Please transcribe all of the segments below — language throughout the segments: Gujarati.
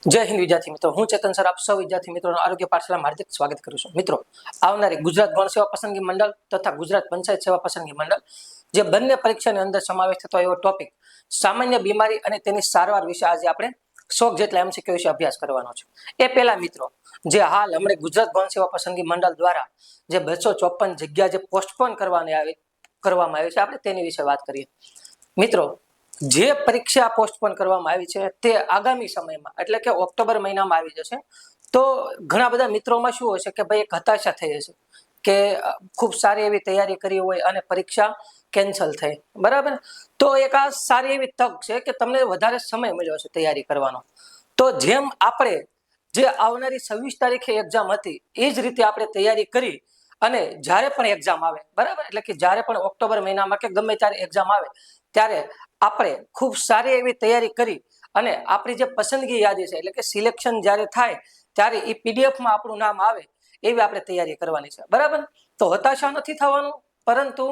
જય હિન્દ વિદ્યાર્થી મિત્રો, હું ચેતન સર આપ સૌ વિદ્યાર્થી મિત્રોનું આરોગ્ય પાઠશાળામાં હાર્દિક સ્વાગત કરું છું. મિત્રો, આવનારી ગુજરાત ગૌણ સેવા પસંદગી મંડળ તથા ગુજરાત પંચાયત સેવા પસંદગી મંડળ જે બંને પરીક્ષાની અંદર સમાવેશ થતો એવો ટોપિક સામાન્ય બીમારી અને તેની સારવાર વિશે આજે આપણે 100 જેટલા એમસીક્યુ વિશે અભ્યાસ કરવાનો છે. એ પહેલા મિત્રો, જે હાલ હમણાં ગુજરાત ગૌણ સેવા પસંદગી મંડળ દ્વારા જે 254 જગ્યા જે પોસ્ટપોન કરવામાં આવી છે, આપણે તેની વિશે વાત કરીએ. મિત્રો, જે પરીક્ષા પોસ્ટપોન કરવામાં આવી છે તે આગામી સમયમાં એટલે કે ઓક્ટોબર મહિનામાં આવી જશે. તો ઘણા બધા મિત્રોમાં શું હોય છે કે ભાઈ એક હતાશા થઈ જશે કે ખૂબ સારી એવી તૈયારી કરી હોય અને પરીક્ષા કેન્સલ થઈ, બરાબર. તો એક આ સારી એવી તક છે કે તમને વધારે સમય મળ્યો છે તૈયારી કરવાનો. તો જેમ આપણે જે આવનારી 26 તારીખે એક્ઝામ હતી એ જ રીતે આપણે તૈયારી કરી અને જ્યારે પણ એક્ઝામ આવે, બરાબર, એટલે કે જ્યારે પણ ઓક્ટોબર મહિનામાં કે ગમે ત્યારે એક્ઝામ આવે ત્યારે આપણે ખૂબ સારી એવી તૈયારી કરી અને આપણી જે પસંદગી યાદી છે એટલે કે સિલેક્શન જ્યારે થાય ત્યારે એ પીડીએફમાં આપણું નામ આવે એવી આપણે તૈયારી કરવાની છે, બરાબર. તો હતાશા નથી થવાનું, પરંતુ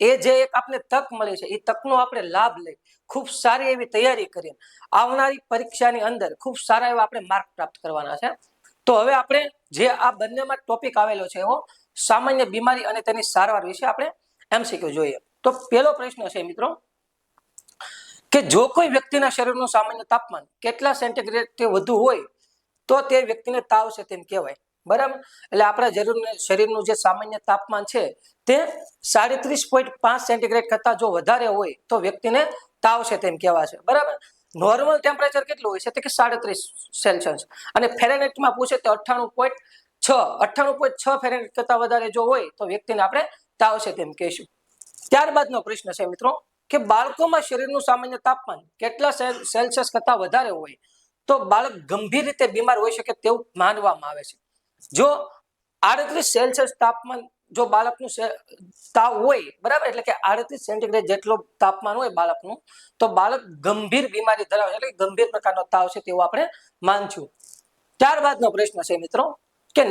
એ જે એક આપણે તક મળી છે એ તકનો આપણે લાભ લઈ ખૂબ સારી એવી તૈયારી કરી આવનારી પરીક્ષાની અંદર ખૂબ સારા એવા આપણે માર્ક પ્રાપ્ત કરવાના છે. તો હવે આપણે જે આ બંનેમાં ટોપિક આવેલો છે એવો સામાન્ય બીમારી અને તેની સારવાર વિશે આપણે એમસીક્યુ જોઈએ. તો પહેલો પ્રશ્ન છે મિત્રો કે જો કોઈ વ્યક્તિના શરીરનું સામાન્ય તાપમાન કેટલા સેન્ટીગ્રેડથી વધુ હોય તો તે વ્યક્તિને તાવ છે તેમ કહેવાય, બરાબર. એટલે આપણા શરીરનું જે સામાન્ય તાપમાન છે તે 37.5 સેન્ટીગ્રેડ કરતા જો વધારે હોય તો વ્યક્તિને તાવ છે તેમ કહેવાશે, બરાબર. નોર્મલ ટેમ્પરેચર કેટલું હોય છે તો કે 37 સેલ્સિયસ અને ફેરેનહાઇટમાં પૂછે તો 98.6 ફેરેનહાઇટ કરતા વધારે જો હોય તો વ્યક્તિને આપણે તાવ છે તેમ કહીશું. ત્યારબાદનો પ્રશ્ન છે મિત્રો કે બાળકોમાં શરીરનું સામાન્ય તાપમાન કેટલા સેલ્સિયસ કરતા વધારે હોય તો બાળક ગંભીર રીતે બીમાર હોઈ શકે તેવું માનવામાં આવે છે. જો 38 સેલ્સિયસ તાપમાન જો બાળકનું તાવ હોય, બરાબર, એટલે કે 38 સેન્ટીગ્રેડ જેટલો તાપમાન હોય બાળકનું, તો બાળક ગંભીર બીમારી ધરાવે એટલે ગંભીર પ્રકારનો તાવ છે તેવું આપણે માનશું. ત્યારબાદનો પ્રશ્ન છે મિત્રો કે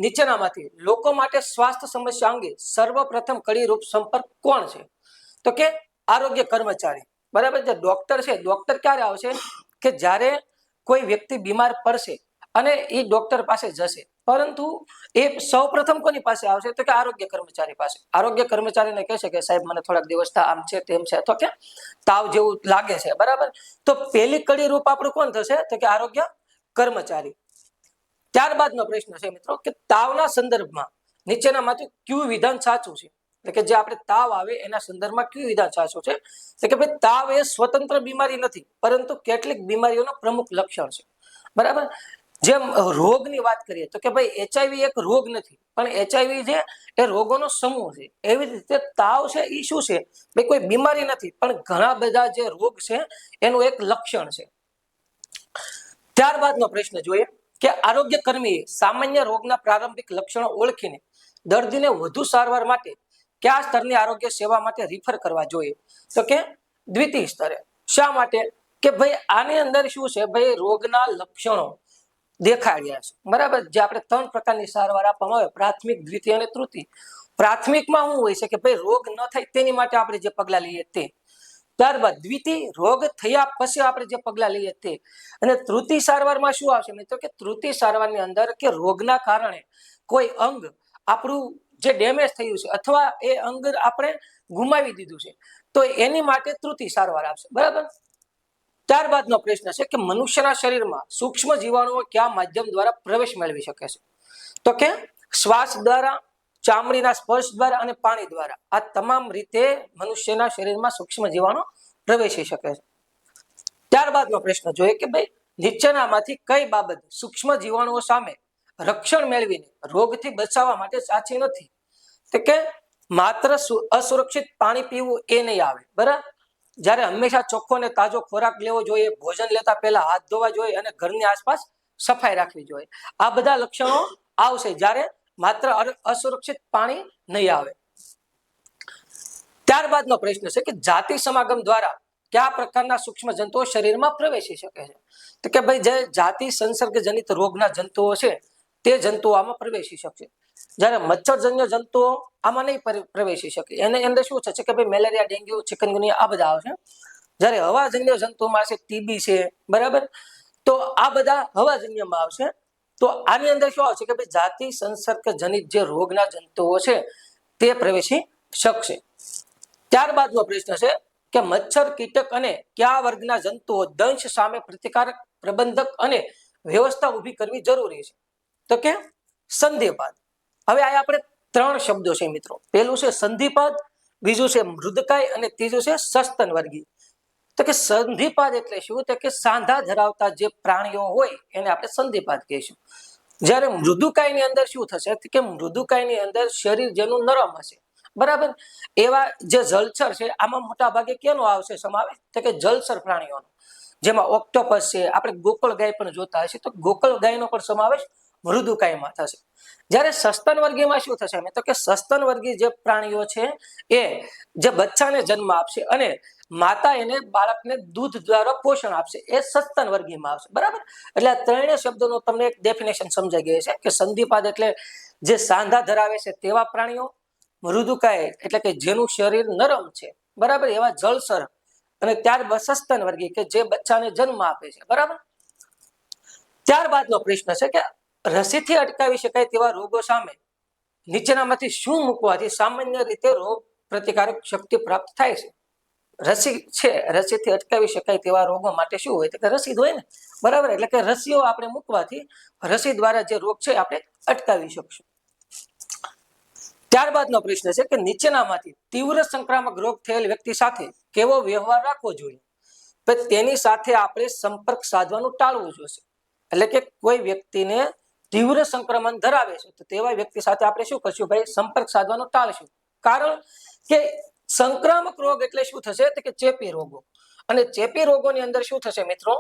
નીચેનામાંથી લોકો માટે સ્વાસ્થ્ય સમસ્યા અંગે સર્વપ્રથમ કડીરૂપ સંપર્ક કોણ છે તો કે આરોગ્ય કર્મચારી, બરાબર. જે ડોક્ટર છે, ડોક્ટર ક્યારે આવશે કે જ્યારે કોઈ વ્યક્તિ બીમાર પડશે અને એ ડોક્ટર પાસે જશે, પરંતુ એ સૌપ્રથમ કોની પાસે આવશે તો કે આરોગ્ય કર્મચારી પાસે. આરોગ્ય કર્મચારીને કહેશે કે સાહેબ મને થોડાક દિવસ આમ છે તેમ છે તો કે તાવ જેવું લાગે છે, બરાબર. તો પહેલી કડી રૂપ આપણું કોણ થશે તો કે આરોગ્ય કર્મચારી. ત્યારબાદનો પ્રશ્ન છે મિત્રો કે તાવના સંદર્ભમાં નીચેનામાંથી કયું વિધાન સાચું છે, એટલે કે જે આપણે તાવ આવે એના સંદર્ભમાં કયું વિધાન સાચું છે તો કે ભાઈ તાવ એ સ્વતંત્ર બીમારી નથી પરંતુ કેટલીક બીમારીઓનો પ્રમુખ લક્ષણ છે, બરાબર. જેમ રોગની વાત કરીએ તો કે ભાઈ એચઆઈવી એક રોગ નથી પણ એચઆઈવી છે એ રોગોનો સમૂહ છે. એવી રીતે તાવ છે એ શું છે ભાઈ કોઈ બીમારી નથી પણ ઘણા બધા જે રોગ છે એનું એક લક્ષણ છે. ત્યારબાદનો પ્રશ્ન જોઈએ કે આરોગ્ય કર્મીએ સામાન્ય રોગના પ્રારંભિક લક્ષણો ઓળખીને દર્દીને વધુ સારવાર માટે કયા સ્તરની આરોગ્ય સેવા માટે રિફર કરવા જોઈએ તો કે દ્વિતીય સ્તરે. શા માટે કે ભાઈ આની અંદર શું છે ભાઈ રોગના લક્ષણો દેખાડ્યા છે, બરાબર. જે આપણે 3 પ્રકારની સારવાર આપવામાં આવે, પ્રાથમિક, દ્વિતીય અને તૃતીય. પ્રાથમિકમાં શું હોય છે કે ભાઈ રોગ ન થાય તેની માટે આપણે જે પગલા લઈએ તે. ત્યારબાદ દ્વિતીય રોગ થયા પછી આપણે જે પગલા લઈએ તે. અને તૃતીય સારવારમાં શું આવશે મિત્રો કે તૃતીય સારવારની અંદર કે રોગના કારણે કોઈ અંગ આપણું જે ડેમેજ થયું છે અથવા એ અંગ આપણે ગુમાવી દીધું છે તો એની માટે તૃતીય સારવાર આવશે, બરાબર. ત્યારબાદનો પ્રશ્ન છે કે મનુષ્યના શરીરમાં સૂક્ષ્મ જીવાણુઓ કયા માધ્યમ દ્વારા પ્રવેશ મેળવી શકે છે તો કે શ્વાસ દ્વારા, ચામડીના સ્પર્શ દ્વારા અને પાણી દ્વારા. આ તમામ રીતે મનુષ્યના શરીરમાં સૂક્ષ્મ જીવાણુ પ્રવેશી શકે છે. ત્યારબાદનો પ્રશ્ન જોઈએ કે ભાઈ નીચેનામાંથી કઈ બાબત સૂક્ષ્મ જીવાણુઓ સામે રક્ષણ મેળવીને રોગથી બચાવવા માટે સાચી નથી તો કે માત્ર અસુરક્ષિત પાણી પીવું એ નહીં આવે, બરાબર. જ્યારે હંમેશા ચોખ્ખો અને તાજો ખોરાક લેવો જોઈએ, ભોજન લેતા પહેલા હાથ ધોવા જોઈએ અને ઘરની આસપાસ સફાઈ રાખવી જોઈએ. આ બધા લક્ષણો આવશે જ્યારે માત્ર અસુરક્ષિત પાણી નહીં આવે. ત્યારબાદનો પ્રશ્ન છે કે જાતિ સમાગમ દ્વારા કયા પ્રકારના સૂક્ષ્મ જંતુઓ શરીરમાં પ્રવેશી શકે છે તો કે ભાઈ જે જાતિ સંસર્ગજનિત રોગના જંતુઓ છે તે જંતુઓ આમાં પ્રવેશી શકશે. જ્યારે મચ્છરજન્ય જંતુઓ આમાં નહીં પ્રવેશી શકે. એને અંદર શું થશે કે ભાઈ મેલેરિયા, ડેન્ગ્યુ, ચિકનગુનિયા આ બધા આવશે. જ્યારે હવાજન્ય જંતુમાં છે ટીબી છે, બરાબર, તો આ બધા હવાજન્યમાં આવશે. તો આની અંદર શું આવશે કે ભાઈ જાતિ સંસર્ગ જનિત જે રોગના જંતુઓ છે તે પ્રવેશી શકશે. ત્યારબાદનો પ્રશ્ન છે કે મચ્છર કીટક અને કયા વર્ગના જંતુઓ દંશ સામે પ્રતિકારક પ્રબંધક અને વ્યવસ્થા ઊભી કરવી જરૂરી છે? તો કે સંધિપાદ. હવે આ આપણે ત્રણ શબ્દો છે મિત્રો. પહેલું છે સંધિપાદ, બીજું છે મૃદકાય અને ત્રીજું છે સસ્તન વર્ગી. તો કે સંધિપાદ એટલે શું? તો કે સાંધા ધરાવતા જે પ્રાણીઓ હોય એને આપણે સંધિપાદ કહીશું. જ્યારે મૃદુકાયની અંદર શું થશે કે મૃદુકાયની અંદર શરીર જેનું નરમ હશે, બરાબર, એવા જે જળચર છે આમાં મોટા ભાગે કેનો આવશે સમાવેશ? તો કે જળચર પ્રાણીઓનો, જેમાં ઓક્ટોપસ છે, આપણે ગોકળ ગાય પણ જોતા હશે તો ગોકળ ગાયનો પણ સમાવેશ મૃદુકાયમાં થશે. જ્યારે સસ્તન વર્ગીયમાં શું થશે? તો કે સસ્તન વર્ગી જે પ્રાણીઓ છે એ જે બચ્ચાને જન્મ આપશે અને માતા એને બાળકને દૂધ દ્વારા પોષણ આપશે, એ સસ્તન વર્ગીયમાં આવશે, બરાબર. એટલે આ ત્રણેય શબ્દોનું તમને એક ડેફિનેશન સમજાઈ ગઈ છે કે સંધિપાદ એટલે જે સાંધા ધરાવે છે તેવા પ્રાણીઓ, મૃદુકાય એટલે કે જેનું શરીર નરમ છે, બરાબર, એવા જળચર, અને ત્યારબાદ સસ્તન વર્ગી કે જે બચ્ચાને જન્મ આપે છે, બરાબર. ત્યારબાદનો પ્રશ્ન છે કે રસીથી અટકાવી શકાય તેવા રોગો સામે નીચેનામાંથી શું મૂકવાથી સામાન્ય રીતે રોગ પ્રતિકારક શક્તિ પ્રાપ્ત થાય છે? રસી છે, રસીથી અટકાવી શકાય તેવા રોગો માટે શું હોય? તો કે રસી હોય ને, બરાબર. એટલે કે રસીઓ આપણે મૂકવાથી રસી દ્વારા જે રોગ છે આપણે અટકાવી શકશું. ત્યારબાદનો પ્રશ્ન છે કે નીચેનામાંથી તીવ્ર સંક્રામક રોગ થયેલ વ્યક્તિ સાથે કેવો વ્યવહાર રાખવો જોઈએ? તો તેની સાથે આપણે સંપર્ક સાધવાનું ટાળવું જોઈએ. એટલે કે કોઈ વ્યક્તિને તીવ્ર સંક્રમણ ધરાવે છે તો તેવા વ્યક્તિ સાથે આપણે શું કરશું ભાઈ? સંપર્ક સાધવાનું ટાળશું. કારણ કે સંક્રામક રોગ એટલે શું થશે? તો કે ચેપી રોગો. અને ચેપી રોગોની અંદર શું થશે મિત્રો?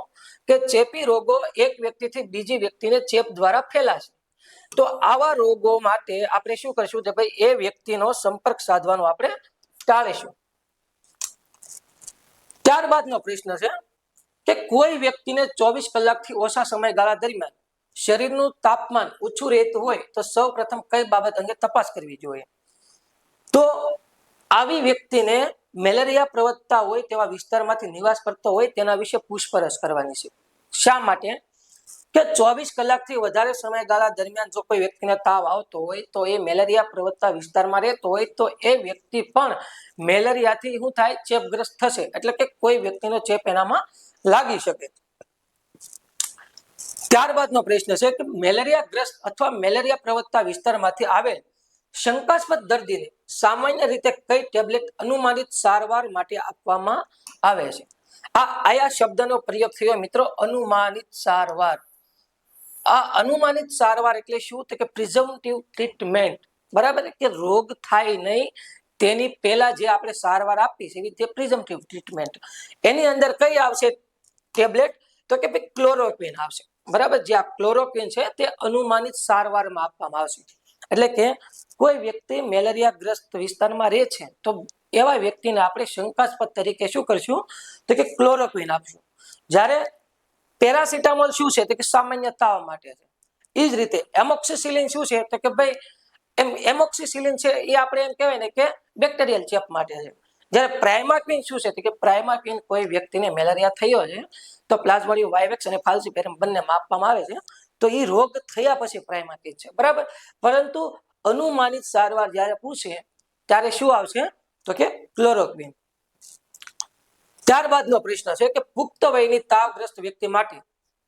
કે ચેપી રોગો એક વ્યક્તિથી બીજી વ્યક્તિને ચેપ દ્વારા ફેલાશે. તો આવા રોગો માટે આપણે શું કરશું? કે ભાઈ એ વ્યક્તિનો સંપર્ક સાધવાનો આપણે ટાળીશું. ત્યારબાદનો પ્રશ્ન છે કે કોઈ વ્યક્તિને 24 કલાકથી ઓછા સમયગાળા દરમિયાન શરીરનું તાપમાન ઓછું રહેતું હોય તો સૌપ્રથમ કઈ બાબત અંગે તપાસ કરવી જોઈએ? તો આવી વ્યક્તિને મેલેરિયા પ્રવર્તતા હોય તેવા વિસ્તારમાંથી નિવાસ કરતો હોય તેના વિશે પૂછપરછ કરવાની છે. શા માટે? કે 24 કલાકથી વધારે સમયગાળા દરમિયાન જો કોઈ વ્યક્તિને તાવ આવતો હોય તો એ મેલેરિયા પ્રવર્તતા વિસ્તારમાં રહેતો હોય તો એ વ્યક્તિ પણ મેલેરિયાથી શું થાય? ચેપગ્રસ્ત થશે. એટલે કે કોઈ વ્યક્તિનો ચેપ એનામાં લાગી શકે. ત્યારબાદનો પ્રશ્ન છે કે મેલેરિયા ગ્રસ્ત અથવા મેલેરિયા પ્રવર્તતા વિસ્તારમાંથી આવેલ શંકાસ્પદ દર્દીને સામાન્ય રીતે કઈ ટેબ્લેટ અનુમાનિત સારવાર માટે આપવામાં આવે છે? આ આયા શબ્દનો પ્રયોગ થયો મિત્રો, અનુમાનિત સારવાર. આ અનુમાનિત સારવાર એટલે શું? તો કે પ્રિઝમ્પટિવ ટ્રીટમેન્ટ, બરાબર, કે રોગ થાય નહીં તેની પહેલા જે આપણે સારવાર આપી છે તે પ્રિઝમ્પટિવ ટ્રીટમેન્ટ. એની અંદર કઈ આવશે ટેબ્લેટ? તો કે ભાઈ ક્લોરોક્વિન આવશે, બરાબર. જે આ ક્લોરોક્વિન છે તે અનુમાનિત સારવારમાં આપવામાં આવશે. એટલે કે કોઈ વ્યક્તિ મેલેરિયા ગ્રસ્ત વિસ્તારમાં રહે છે તો એવા વ્યક્તિને આપણે શંકાસ્પદ તરીકે શું કરશું? તો કે ક્લોરોક્વિન આપશું. જ્યારે પેરાસિટામોલ શું છે? તો કે સામાન્ય તાવ માટે છે. એ જ રીતે એમોક્સિસિલિન શું છે? તો કે ભાઈ એમોક્સિસિલિન છે એ આપણે એમ કહેવાય ને કે બેક્ટેરિયલ ચેપ માટે છે. જ્યારે પ્રાઇમાક્વિન શું છે? તો કે પ્રાઇમાક્વિન કોઈ વ્યક્તિને મેલેરિયા થયો છે તો પ્લાઝ્મોડિયમ વાયવેક્સ અને ફાલ્સીપેરમ બંનેમાં આપવામાં આવે છે. તો એ રોગ થયા પછી પ્રાઇમાક્વિન છે, બરાબર. પરંતુ અનુમાનિત સારવાર જ્યારે પૂછે ત્યારે શું આવશે? તો કે ક્લોરોક્વિન. ત્યારબાદનો પ્રશ્ન છે કે પુખ્ત વયની તાવગ્રસ્ત વ્યક્તિ માટે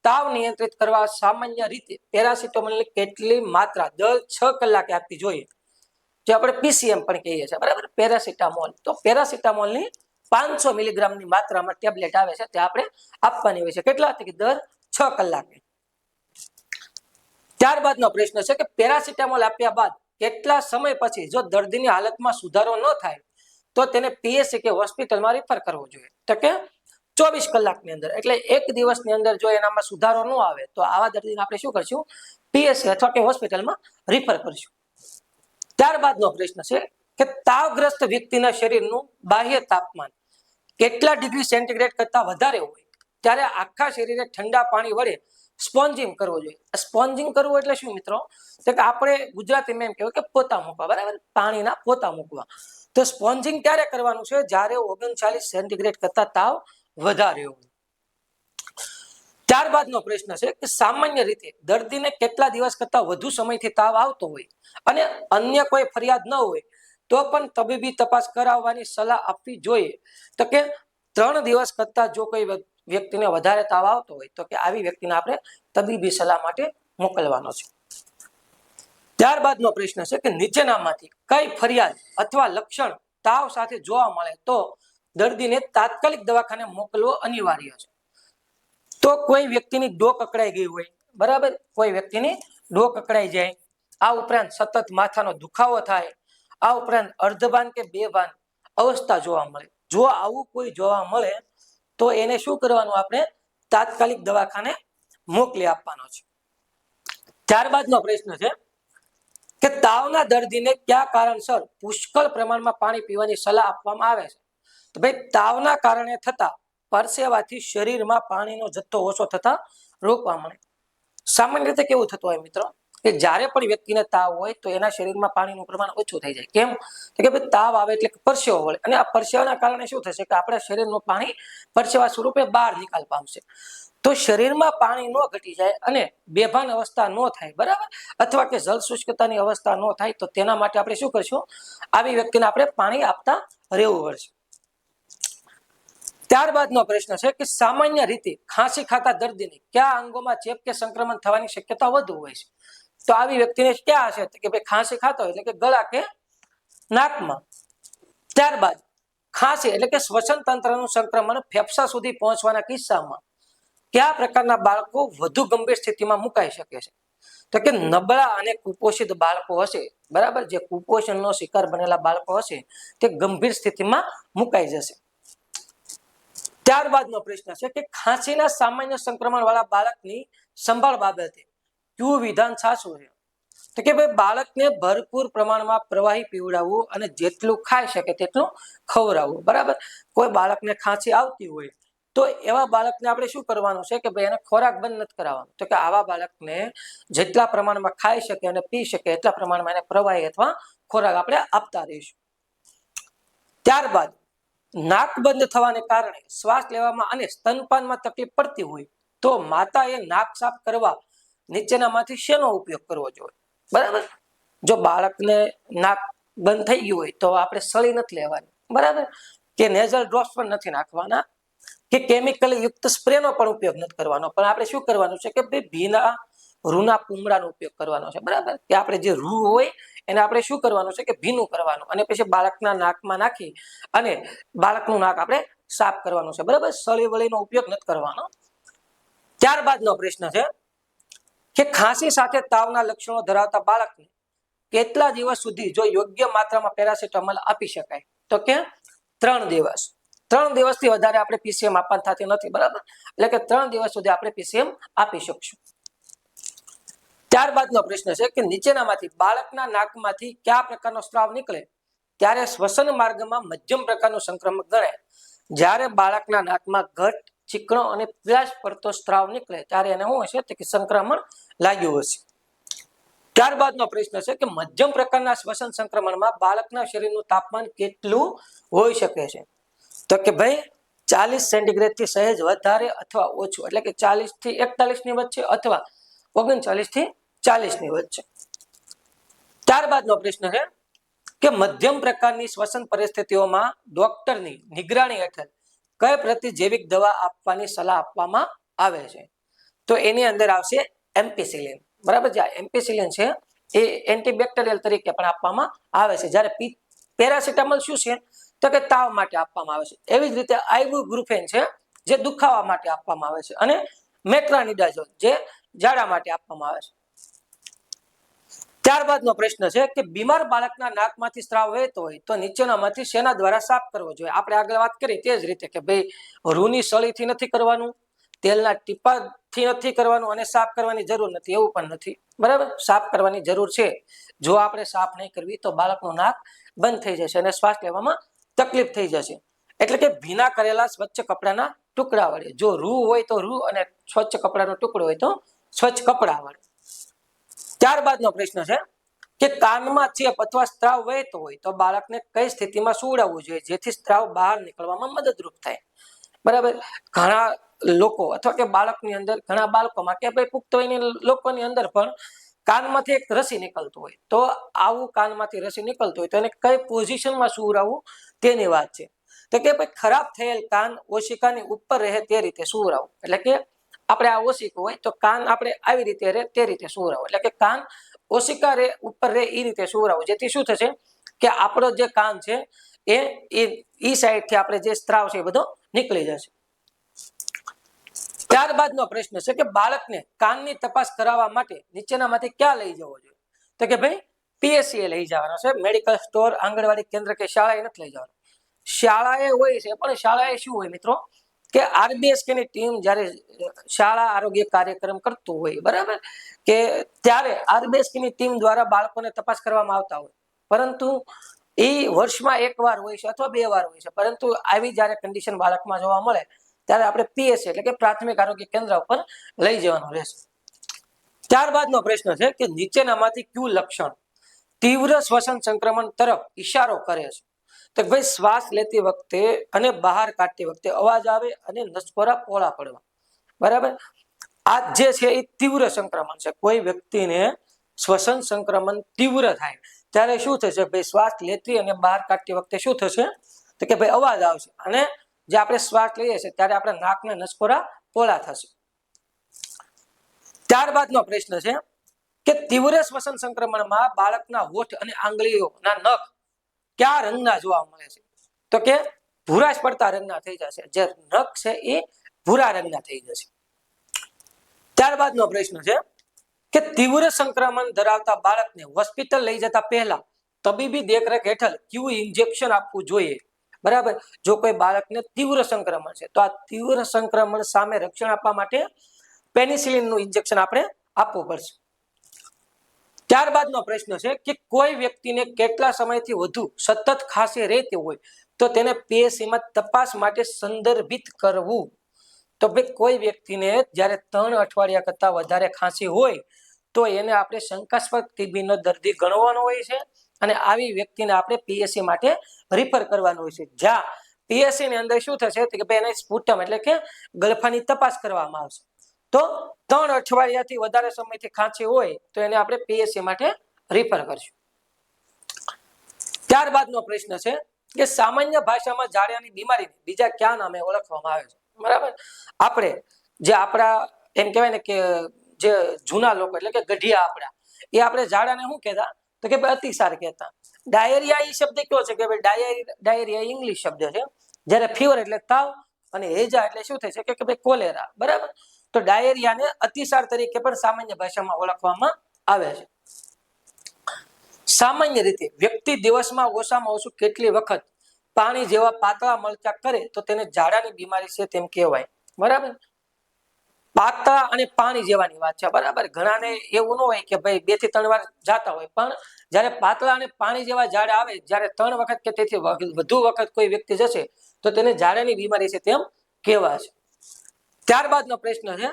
તાવ નિયંત્રિત કરવા સામાન્ય રીતે પેરાસિટામોલની કેટલી માત્રા દર 6 કલાકે આપવી જોઈએ? જે આપણે પીસીએમ પણ કહીએ છીએ, બરાબર, પેરાસિટામોલ. તો પેરાસિટામોલની 500 મિલીગ્રામની માત્રામાં ટેબ્લેટ આવે છે તે આપણે આપવાની હોય છે. કેટલા? કે દર 6 કલાકે. ત્યારબાદનો પ્રશ્ન છે કે પેરાસિટામોલ આપ્યા બાદ કેટલા સમય પછી જો દર્દીની હાલતમાં સુધારો ન થાય તો તેને પીએસસી કે હોસ્પિટલમાં રિફર કરવો જોઈએ? તો કે 24 કલાકની અંદર, એટલે એક દિવસની અંદર જો એનામાં સુધારો ન આવે તો આવા દર્દીને આપણે શું કરશું? પીએસસી અથવા કે હોસ્પિટલમાં રિફર કરશું. ત્યારબાદનો પ્રશ્ન છે કે તાવગ્રસ્ત વ્યક્તિના શરીરનું બાહ્ય તાપમાન કેટલા ડિગ્રી સેન્ટીગ્રેડ કરતા વધારે હોય ત્યારે આખા શરીરે ઠંડા પાણી વડે સ્પોન્જિંગ કરવું જોઈએ. સ્પોન્જિંગ કરવું એટલે શું મિત્રો? તો કે આપણે ગુજરાતીમાં એમ કહેવાય કે પોતા મૂકવા, બરાબર, પાણીના પોતા મૂકવા. તો સ્પોન્જિંગ ત્યારે કરવાનું છે જ્યારે 39 સેન્ટીગ્રેડ કરતા તાવ વધારે હોય. ત્યારબાદનો પ્રશ્ન છે કે સામાન્ય રીતે દર્દીને કેટલા દિવસ કરતા વધુ સમયથી તાવ આવતો હોય અને અન્ય કોઈ ફરિયાદ ન હોય તો પણ તબીબી તપાસ કરાવવાની સલાહ આપવી જોઈએ? તો કે 3 દિવસ કરતા જો કોઈ વ્યક્તિને વધારે તાવ આવતો હોય તો કે આવી વ્યક્તિને આપણે તબીબી સલાહ માટે મોકલવાનો છે. ત્યારબાદનો પ્રશ્ન છે કે નીચેનામાંથી કઈ ફરિયાદ અથવા લક્ષણ તાવ સાથે જોવા મળે તો દર્દીને તાત્કાલિક દવાખાને મોકલવો અનિવાર્ય છે? તો કોઈ વ્યક્તિની ડોક અકળાઈ ગઈ હોય, બરાબર, કોઈ વ્યક્તિની ડોક અકળાઈ જાય, આ ઉપરાંત સતત માથાનો દુખાવો થાય, આ ઉપરાંત અર્ધભાન કે બેભાન અવસ્થા જોવા મળે, જો આવું કોઈ જોવા મળે તો એને શું કરવાનું? આપણે તાત્કાલિક દવાખાને મોકલી આપવાનો છે. ત્યારબાદનો પ્રશ્ન છે કે તાવના દર્દીને કયા કારણસર પુષ્કળ પ્રમાણમાં પાણી પીવાની સલાહ આપવામાં આવે છે? તો ભાઈ તાવના કારણે થતા પરસેવાથી શરીરમાં પાણીનો જથ્થો ઓછો થતા રોકવા મળે. સામાન્ય રીતે કેવું થતું હોય મિત્રો કે જ્યારે પણ વ્યક્તિને તાવ હોય તો એના શરીરમાં પાણીનું પ્રમાણ ઓછું થઈ જાય. કેમ? તો કે ભાઈ તાવ આવે એટલે પરસેવો વળે અને આ પરસેવાના કારણે શું થશે કે આપણા શરીરનું પાણી પરસેવા સ્વરૂપે બહાર નિકાલ પામશે. તો શરીરમાં પાણી ન ઘટી જાય અને બેભાન અવસ્થા ન થાય, બરાબર, અથવા કે જળ શુષ્કતાની અવસ્થા ન થાય તો તેના માટે આપણે શું કરશું? આવી વ્યક્તિને આપણે પાણી આપતા રહેવું પડશે. ત્યારબાદનો પ્રશ્ન છે કે સામાન્ય રીતે ખાંસી ખાતા દર્દીને કયા અંગોમાં ચેપ કે સંક્રમણ થવાની શક્યતા વધુ હોય છે? તો આવી વ્યક્તિને ક્યાં હશે કે ભાઈ ખાંસી ખાતો એટલે કે ગળા કે નાકમાં. ત્યારબાદ ખાંસી એટલે કે શ્વસન તંત્રનું સંક્રમણ ફેફસા સુધી પહોંચવાના કિસ્સામાં કયા પ્રકારના બાળકો વધુ ગંભીર સ્થિતિમાં મુકાઈ શકે છે? તો કે નબળા અને કુપોષિત બાળકો હશે, બરાબર, જે કુપોષણનો શિકાર બનેલા બાળકો હશે તે ગંભીર સ્થિતિમાં મુકાઈ જશે. ત્યારબાદનો પ્રશ્ન છે કે ખાંસીના સામાન્ય સંક્રમણ વાળા બાળકની સંભાળ બાબતે કયું વિધાન સાચું છે? તો કે ભાઈ બાળકને ભરપૂર પ્રમાણમાં પ્રવાહી પીવડાવવું અને જેટલું ખાઈ શકે તેટલું ખવડાવવું, બરાબર. કોઈ બાળકને ખાંસી આવતી હોય તો એવા બાળકને આપણે શું કરવાનું છે કે ભાઈ એને ખોરાક બંધ નથી કરાવવાનો, તો કે આવા બાળકને જેટલા પ્રમાણમાં ખાઈ શકે અને પી શકે એટલા પ્રમાણમાં એને પ્રવાહી અથવા ખોરાક આપણે આપતા રહીશું. ત્યારબાદ નાક બંધ થવાને કારણે શ્વાસ લેવામાં અને સ્તનપાનમાં તકલીફ પડતી હોય તો માતાએ નાક સાફ કરવા નીચેનામાંથી શેનો ઉપયોગ કરવો જોઈએ? બરાબર, જો બાળકને નાક બંધ થઈ ગયું હોય તો આપણે સળી નથી લેવાની, બરાબર, કે નેઝલ ડ્રોપ્સ પણ નથી નાખવાના, કે કેમિકલ યુક્ત સ્પ્રેનો પણ ઉપયોગ નથી કરવાનો, પણ આપણે શું કરવાનું છે કે ભાઈ ભીના રૂના કુમળાનો ઉપયોગ કરવાનો છે, બરાબર, કે આપણે જે રૂ હોય એને આપણે શું કરવાનું છે કે ભીનું કરવાનું અને પછી બાળકના નાકમાં નાખી અને બાળકનું નાક આપણે સાફ કરવાનું છે, બરાબર, સળી વળીનો ઉપયોગ નથી કરવાનો. ત્યારબાદનો પ્રશ્ન છે કે ખાંસી સાથે તાવના લક્ષણો ધરાવતા બાળકને કેટલા દિવસ સુધી જો યોગ્ય માત્રામાં પેરાસિટામોલ આપી શકાય? તો કે 3 દિવસ. 3 દિવસથી વધારે આપણે પીસીએમ આપવાની થતી નથી, બરાબર, એટલે કે 3 દિવસ સુધી આપણે પીસીએમ આપી શકશું. ત્યારબાદનો પ્રશ્ન છે કે નીચેનામાંથી બાળકના નાકમાંથી કયા પ્રકારનો સ્રાવ નીકળે ત્યારે શ્વસન માર્ગમાં મધ્યમ પ્રકારનું સંક્રમણ ગણાય? જ્યારે બાળકના નાકમાં ઘટ, ચીકણો અને પીળાશ પડતો સ્ત્રાવ નીકળે ત્યારે એને શું હશે? તો કે સંક્રમણ લાગ્યું હશે. ત્યારબાદનો પ્રશ્ન છે કે મધ્યમ પ્રકારના શ્વસન સંક્રમણમાં બાળકના શરીરનું તાપમાન કેટલું હોઈ શકે છે? તો કે ભાઈ 40 સેન્ટીગ્રેડ થી સહેજ વધારે અથવા ઓછું, એટલે કે 40 થી 41 ની વચ્ચે અથવા 39 થી 40 ની વચ્ચે. ત્યારબાદનો પ્રશ્ન છે કે મધ્યમ પ્રકારની શ્વસન પરિસ્થિતિઓમાં ડોક્ટરની નિગરાણી હેઠળ કઈ પ્રતિજૈવિક દવા આપવાની સલાહ આપવામાં આવે છે? તો એની અંદર આવશે એમ્પિસિલિન, બરાબર. જે એમ્પિસિલિન છે એ એન્ટીબેક્ટેરિયલ તરીકે પણ આપવામાં આવે છે. જ્યારે પેરાસિટામોલ શું છે? તો કે તાવ માટે આપવામાં આવે છે. એવી જ રીતે આઇબુપ્રોફેન છે જે દુખાવા માટે આપવામાં આવે છે અને મેટ્રોનિડાઝોલ જે ઝાડા માટે આપવામાં આવે છે. ત્યારબાદનો પ્રશ્ન છે કે બીમાર બાળકના નાકમાંથી સ્રાવ વહેતો હોય તો નીચેનામાંથી શેના દ્વારા સાફ કરવો જોઈએ? આપણે આગળ વાત કરી તે જ રીતે કે ભાઈ રૂની સળીથી નથી કરવાનું, તેલના ટીપાથી નથી કરવાનું અને સાફ કરવાની જરૂર નથી એવું પણ નથી, બરાબર. સાફ કરવાની જરૂર છે. જો આપણે સાફ નહીં કરવી તો બાળકનું નાક બંધ થઈ જશે અને શ્વાસ લેવામાં તકલીફ થઈ જશે. એટલે કે ભીના કરેલા સ્વચ્છ કપડાના ટુકડા વડે, જો રૂ હોય તો રૂ અને સ્વચ્છ કપડાનો ટુકડો હોય તો સ્વચ્છ કપડા વડે. ત્યારબાદનો પ્રશ્ન છે કે કાનમાં ચેપ અથવા સ્ત્રાવ વહેતો હોય તો બાળકને કઈ સ્થિતિમાં સુવડાવવું જોઈએ જેથી સ્ત્રાવ બહાર નીકળવામાં મદદરૂપ થાય? બરાબર. ઘણા લોકો અથવા કે બાળકની અંદર ઘણા બાળકોમાં કે ભાઈ પુખ્ત વયની લોકોની અંદર પણ કાનમાંથી એક રસી નીકળતું હોય, તો આવું કાનમાંથી રસી નીકળતું હોય તો એને કઈ પોઝિશનમાં સુવરાવવું તેની વાત છે. તો કે ભાઈ ખરાબ થયેલ કાન ઓશિકાની ઉપર રહે તે રીતે સુવરાવવું, એટલે કે આપણે આ ઓશિકો હોય તો કાન આપણે આવી રીતે રહે તે રીતે સુવરાવવું, એટલે કે કાન ઓશિકા રે ઉપર રહે એ રીતે સુવરાવવું, જેથી શું થશે કે આપણો જે કાન છે એ સાઈડથી આપણે જે સ્ત્રાવ છે એ બધો નીકળી જશે. ત્યારબાદનો પ્રશ્ન છે કે બાળકને કાનની તપાસ કરાવવા માટે નીચેનામાંથી ક્યાં લઈ જવો જોઈએ? તો કે ભાઈ પીએસસીએ લઈ જવાનો છે, મેડિકલ સ્ટોર, આંગણવાડી કેન્દ્ર કે શાળાએ નથી લઈ જવાનો. શાળાએ હોય છે, પણ શાળાએ શું હોય મિત્રો કે RBSK ની ટીમ જ્યારે શાળા આરોગ્ય કાર્યક્રમ કરતું હોય, બરાબર, કે ત્યારે RBSK ની ટીમ દ્વારા બાળકોને તપાસ કરવામાં આવતા હોય, પરંતુ એ વર્ષમાં એકવાર હોય છે અથવા 2 વાર હોય છે, પરંતુ આવી જ્યારે કન્ડિશન બાળકમાં જોવા મળે ત્યારે આપણે પીએસસી એટલે કે પ્રાથમિક આરોગ્ય કેન્દ્ર ઉપર લઈ જવાનું રહેશે. ત્યારબાદનો પ્રશ્ન છે કે નીચેનામાંથી કયું લક્ષણ તીવ્ર શ્વસન સંક્રમણ તરફ ઈશારો કરે છે? તો ભાઈ શ્વાસ લેતી વખતે અને બહાર કાઢતી વખતે અવાજ આવે અને નસકોરા પોળા પડવા, બરાબર. આ જે છે એ તીવ્ર સંક્રમણ છે. કોઈ વ્યક્તિને શ્વસન સંક્રમણ તીવ્ર થાય ત્યારે શું થશે ભાઈ? શ્વાસ લેતી અને બહાર કાઢતી વખતે શું થશે તો કે ભાઈ અવાજ આવશે, અને જે આપણે શ્વાસ લઈએ છીએ ત્યારે આપણે નાકના નસકોરા પોળા થશે. ત્યારબાદનો પ્રશ્ન છે કે તીવ્ર શ્વસન સંક્રમણમાં બાળકના હોઠ અને આંગળીઓના નખ કયા રંગના જોવા મળે છે? તો કે ભૂરાશ પડતા રંગના થઈ જશે, જે નખ છે એ ભૂરા રંગના થઈ જશે. ત્યારબાદનો પ્રશ્ન છે કે તીવ્ર સંક્રમણ ધરાવતા બાળકને હોસ્પિટલ લઈ જતા પહેલા તબીબી દેખરેખ હેઠળ કયું ઇન્જેક્શન આપવું જોઈએ? બરાબર. જો કોઈ બાળકને તીવ્ર સંક્રમણ છે તો આ તીવ્ર સંક્રમણ સામે રક્ષણ આપવા માટે પેનિસિલિનનું ઇન્જેક્શન આપણે આપવું પડશે. ત્યારબાદનો પ્રશ્ન છે કે કોઈ વ્યક્તિને કેટલા સમયથી વધુ સતત ખાંસી રહેતી હોય તો તેને પીએસસીમાં તપાસ માટે સંદર્ભિત કરવું? તો ભાઈ કોઈ વ્યક્તિને જ્યારે 3 અઠવાડિયા કરતા વધારે ખાંસી હોય તો એને આપણે શંકાસ્પદ ટીબીનો દર્દી ગણવાનો હોય છે, અને આવી વ્યક્તિને આપણે પીએસસી માટે રિફર કરવાનું હોય છે. જ્યાં પીએસસી ની અંદર શું થશે કે ભાઈ એને સ્પુટમ એટલે કે ગળફાની તપાસ કરવામાં આવશે. તો 3 અઠવાડિયાથી વધારે સમયથી ખાંસી હોય તો એને આપણે પીએસસી માટે રિફર કરશું. ત્યારબાદનો પ્રશ્ન છે કે સામાન્ય ભાષામાં ઝાડાની બીમારીને બીજા કયા નામે ઓળખવામાં આવે છે? બરાબર. આપણે જે આપણા એમ કહેવાય ને કે જે જૂના લોકો એટલે કે ગઢિયા આપણા, એ આપણે ઝાડાને શું કહેતા તો કે ભાઈ અતિસાર કહેતા. ડાયરિયા એ શબ્દ કયો છે કે ભાઈ ડાયરિયા ઇંગ્લિશ શબ્દ છે. જ્યારે ફીવર એટલે તાવ અને હેજા એટલે શું થાય છે કે ભાઈ કોલેરા, બરાબર. તો ડાયરિયાને અતિસાર તરીકે પણ સામાન્ય ભાષામાં ઓળખવામાં આવે છે. સામાન્ય રીતે વ્યક્તિ દિવસમાં ઓછામાં ઓછું કેટલી વખત પાણી જેવા પાતળા મળચા કરે તો તેને ઝાડાની બીમારી છે તેમ કહેવાય? બરાબર. પાતળા અને પાણી જેવાની વાત છે, બરાબર. ઘણાને એવું ન હોય કે ભાઈ 2 થી 3 વાર જાતા હોય, પણ જ્યારે પાતળા અને પાણી જેવા ઝાડા આવે, જ્યારે 3 વખત કે તેથી વધુ વખત કોઈ વ્યક્તિ જશે તો તેને ઝાડાની બીમારી છે તેમ કહેવાશે. ત્યારબાદનો પ્રશ્ન છે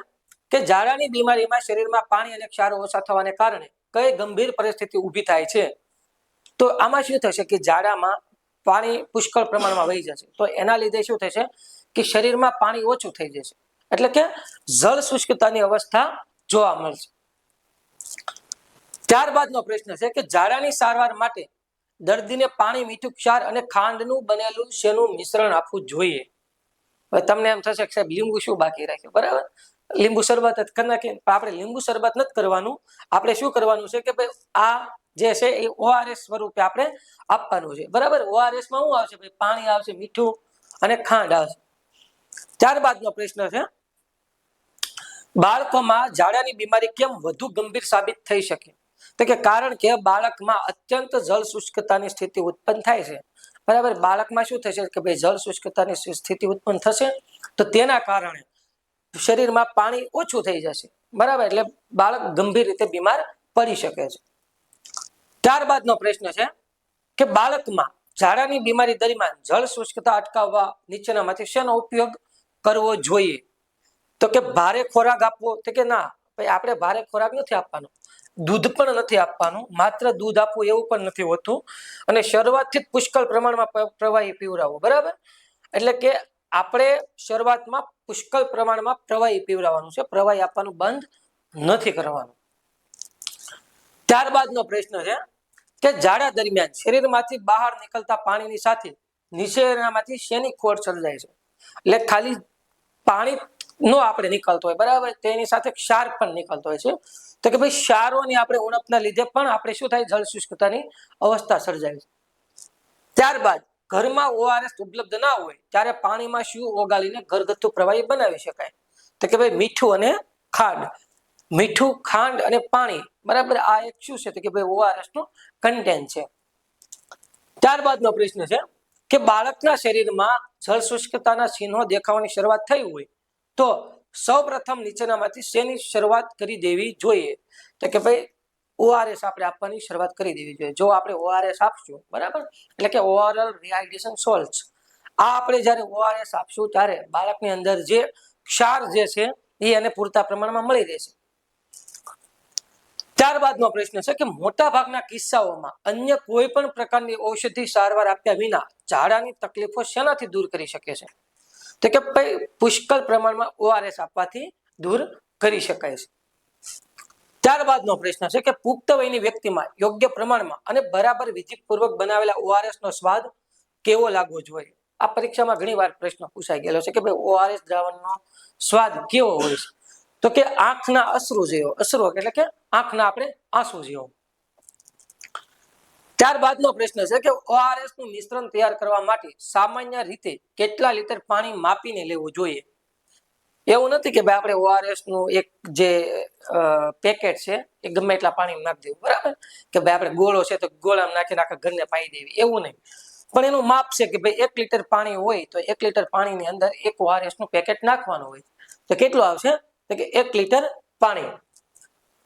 કે ઝાડાની બીમારીમાં શરીરમાં પાણી અને ક્ષારો ઓછા થવાને કારણે કઈ ગંભીર પરિસ્થિતિ ઊભી થાય છે? તો આમાં શું થશે કે ઝાડામાં પાણી પુષ્કળ પ્રમાણમાં વહી જશે, તો એના લીધે શું થશે કે શરીરમાં પાણી ઓછું થઈ જશે, એટલે કે જળ શુષ્કતાની અવસ્થા જોવા મળશે. ત્યારબાદનો પ્રશ્ન છે કે ઝાડાની સારવાર માટે દર્દીને પાણી, મીઠું, ક્ષાર અને ખાંડનું બનેલું શેનું મિશ્રણ આપવું જોઈએ? હવે તમને એમ થશે કે સાહેબ લીંબુ શું બાકી રાખ્યું, બરાબર. લીંબુ શરબત જ કરી નાખીએ, પણ આપણે લીંબુ શરબત નથી કરવાનું. આપણે શું કરવાનું છે કે ભાઈ આ જે છે એ ORS સ્વરૂપે આપણે આપવાનું છે, બરાબર. ORS માં શું આવશે ભાઈ? પાણી આવશે, મીઠું અને ખાંડ આવશે. ત્યારબાદનો પ્રશ્ન છે બાળકોમાં ઝાડાની બીમારી કેમ વધુ ગંભીર સાબિત થઈ શકે? તો કે કારણ કે બાળકમાં અત્યંત જળ શુષ્કતાની સ્થિતિ ઉત્પન્ન થાય છે, બરાબર. બાળકમાં શું થશે કે ભાઈ જળ શુષ્કતાની સ્થિતિ ઉત્પન્ન થશે તો તેના કારણે શરીરમાં પાણી ઓછું થઈ જશે, બરાબર. એટલે બાળક ગંભીર રીતે બીમાર પડી શકે છે. ત્યારબાદનો પ્રશ્ન છે કે બાળકમાં ઝાડાની બીમારી દરમિયાન જળ શુષ્કતા અટકાવવા નીચેનામાંથી શેનો ઉપયોગ કરવો જોઈએ? તો કે ભારે ખોરાક આપવો? તો કે ના ભાઈ, આપણે ભારે ખોરાક નથી આપવાનો, દૂધ પણ નથી આપવાનું, માત્ર દૂધ આપવું એવું પણ નથી હોતું, અને શરૂઆતથી જ પુષ્કળ પ્રમાણમાં પ્રવાહી પીવડાવવું, બરાબર. એટલે કે આપણે શરૂઆતમાં પુષ્કળ પ્રમાણમાં પ્રવાહી પીવડાવવાનું છે, પ્રવાહી આપવાનું બંધ નથી કરવાનું. ત્યારબાદનો પ્રશ્ન છે કે ઝાડા દરમિયાન શરીરમાંથી બહાર નીકળતા પાણીની સાથે નિશેરામાંથી શેની ખોટ સર્જાય છે? એટલે ખાલી પાણી નો આપણે નીકળતો હોય, બરાબર, તેની સાથે ક્ષાર પણ નીકળતો હોય છે. તો કે ભાઈ ક્ષારોની આપણે ઉણપના લીધે પણ આપણે શું થાય, જળ શુષ્કતાની અવસ્થા સર્જાય છે. ત્યારબાદ ઘરમાં ઓઆરએસ ઉપલબ્ધ ના હોય ત્યારે પાણીમાં શું ઓગાળીને ઘરગથ્થુ પ્રવાહી બનાવી શકાય? તો કે ભાઈ મીઠું અને ખાંડ. મીઠું, ખાંડ અને પાણી, બરાબર, આ એક શું છે તો કે ભાઈ ઓઆરએસ નું કન્ટેન્ટ છે. ત્યારબાદનો પ્રશ્ન છે કે બાળકના શરીરમાં જળ શુષ્કતાના ચિહ્નો દેખાવાની શરૂઆત થઈ હોય તો સૌપ્રથમ નીચેનામાંથી શેની શરૂઆત કરી દેવી જોઈએ? તો કે ભાઈ ઓઆરએસ આપણે આપવાની શરૂઆત કરી દેવી જોઈએ. જો આપણે ઓઆરએસ આપશું, બરાબર, એટલે કે ઓરલ રિહાઇડ્રેશન સોલ્ટ્સ, આ આપણે જ્યારે ઓઆરએસ આપશું ત્યારે બાળકની અંદર જે ક્ષાર જે છે એ એને પૂરતા પ્રમાણમાં મળી રહેશે. ત્યારબાદનો પ્રશ્ન છે કે મોટા ભાગના કિસ્સાઓમાં અન્ય કોઈ પણ પ્રકારની ઔષધિ સારવાર આપ્યા વિના ઝાડાની તકલીફો શેનાથી દૂર કરી શકે છે? તો કે ભાઈ પુષ્કળ પ્રમાણમાં ઓઆરએસ આપવાથી દૂર કરી શકાય છે. ત્યારબાદનો પ્રશ્ન છે કે પુખ્ત વયની વ્યક્તિમાં યોગ્ય પ્રમાણમાં અને બરાબર વિધિપૂર્વક બનાવેલા ઓઆરએસ નો સ્વાદ કેવો લાગવો જોઈએ? આ પરીક્ષામાં ઘણી વાર પ્રશ્ન પૂછાઈ ગયેલો છે કે ભાઈ ઓઆરએસ દ્રાવણનો સ્વાદ કેવો હોય છે? તો કે આંખના અશ્રુ જેવો. અશ્રુ એટલે કે આંખના આપણે આંસુ જેવો. ત્યારબાદનો પ્રશ્ન છે કે ઓઆરએસ નું મિશ્રણ તૈયાર કરવા માટે સામાન્ય રીતે કેટલા લીટર પાણી માપીને લેવું જોઈએ? એવું નથી કે ભાઈ આપણે ઓઆરએસ નું એક જે પેકેટ છે એ ગમે એટલા પાણી નાખી દેવું, બરાબર, કે ભાઈ આપણે ગોળો છે તો ગોળામાં નાખીને આખા ઘરને પાઈ દેવી, એવું નહીં. પણ એનું માપ છે કે ભાઈ 1 લીટર પાણી હોય તો 1 લીટર પાણીની અંદર એક ઓઆરએસ નું પેકેટ નાખવાનું હોય. તો કેટલું આવશે? તો કે 1 લીટર પાણી.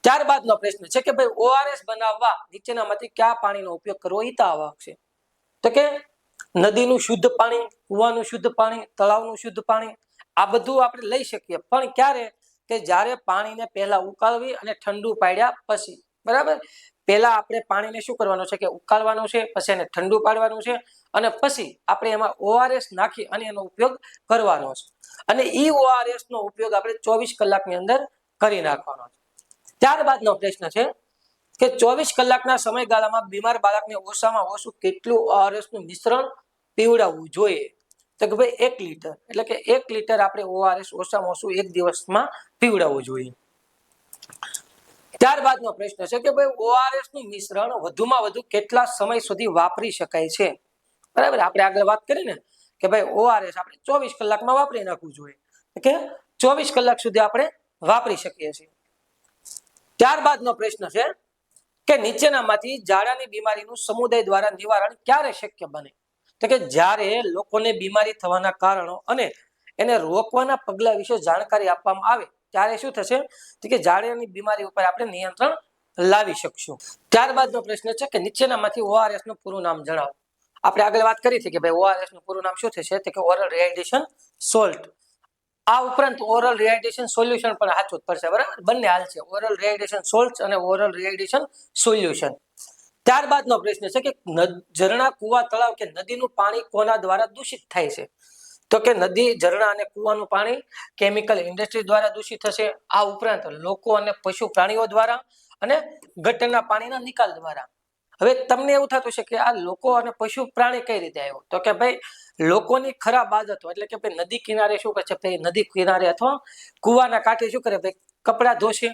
ત્યારબાદનો પ્રશ્ન છે કે ભાઈ ઓઆરએસ બનાવવા નીચેનામાંથી કયા પાણીનો ઉપયોગ કરવો હિતાવહ છે? તો કે નદીનું શુદ્ધ પાણી, કુવાનું શુદ્ધ પાણી, તળાવનું શુદ્ધ પાણી, આ બધું આપણે લઈ શકીએ, પણ ક્યારે? કે જ્યારે પાણીને પહેલા ઉકાળવી અને ઠંડુ પાડ્યા પછી, બરાબર. પહેલા આપણે પાણીને શું કરવાનું છે કે ઉકાળવાનું છે, પછી એને ઠંડુ પાડવાનું છે અને પછી આપણે એમાં ઓઆરએસ નાખી અને એનો ઉપયોગ કરવાનો છે. અને ઈ ઓઆરએસ નો ઉપયોગ આપણે 24 કલાકની અંદર કરી નાખવાનો છે. ત્યારબાદનો પ્રશ્ન છે કે 24 કલાકના સમયગાળામાં બીમાર બાળકને ઓછામાં ઓછું કેટલું ઓઆરએસ નું મિશ્રણ પીવડાવવું જોઈએ? તો કે ભાઈ 1 લીટર, એટલે કે 1 લીટર આપણે ઓઆરએસ ઓછામાં ઓછું એક દિવસમાં પીવડાવવું જોઈએ. ત્યારબાદનો પ્રશ્ન છે કે ભાઈ ઓઆરએસ નું મિશ્રણ વધુમાં વધુ કેટલા સમય સુધી વાપરી શકાય છે? બરાબર, આપણે આગળ વાત કરી ને કે ભાઈ ઓઆરએસ આપણે 24 કલાકમાં વાપરી નાખવું જોઈએ, કે 24 કલાક સુધી આપણે વાપરી શકીએ છીએ. ત્યારબાદનો પ્રશ્ન છે કે નીચેનામાંથી ઝાડાની બીમારીનું સમુદાય દ્વારા નિવારણ ક્યારે શક્ય બને? તો કે જ્યારે લોકોને બીમારી થવાના કારણો અને એને રોકવાના પગલા વિશે જાણકારી આપવામાં આવે ત્યારે શું થશે? તો કે ઝાડાની બીમારી ઉપર આપણે નિયંત્રણ લાવી શકશું. ત્યારબાદનો પ્રશ્ન છે કે નીચેનામાંથી ઓઆરએસ નું પૂરું નામ જણાવો. આપણે આગળ વાત કરી હતી કે ભાઈ ઓઆરએસ નું પૂરું નામ શું થશે? તો કે ઓરલ રિહાઇડ્રેશન સોલ્ટ. આ ઉપરાંત ઓરલ રિહાઇડ્રેશન સોલ્યુશન પણ સાચું જ પડશે, બરાબર, બંને હાલ છે, ઓરલ રિહાઇડ્રેશન સોલ્ટ અને ઓરલ રિહાઇડ્રેશન સોલ્યુશન. ત્યારબાદનો પ્રશ્ન છે કે ઝરણા, કુવા, તળાવ કે નદીનું પાણી કોના દ્વારા દૂષિત થાય છે? તો કે નદી, ઝરણા અને કુવાનું પાણી કેમિકલ ઇન્ડસ્ટ્રી દ્વારા દૂષિત થશે. આ ઉપરાંત લોકો અને પશુ પ્રાણીઓ દ્વારા અને ગટરના પાણીના નિકાલ દ્વારા. હવે તમને એવું થતું છે કે આ લોકો અને પશુ પ્રાણી કઈ રીતે આવ્યો? તો કે ભાઈ લોકોની ખરાબ આદતો, એટલે કે ભાઈ નદી કિનારે શું કરે છે, ભાઈ નદી કિનારે અથવા કુવાના કાંઠે શું કરે, ભાઈ કપડાં ધોશે.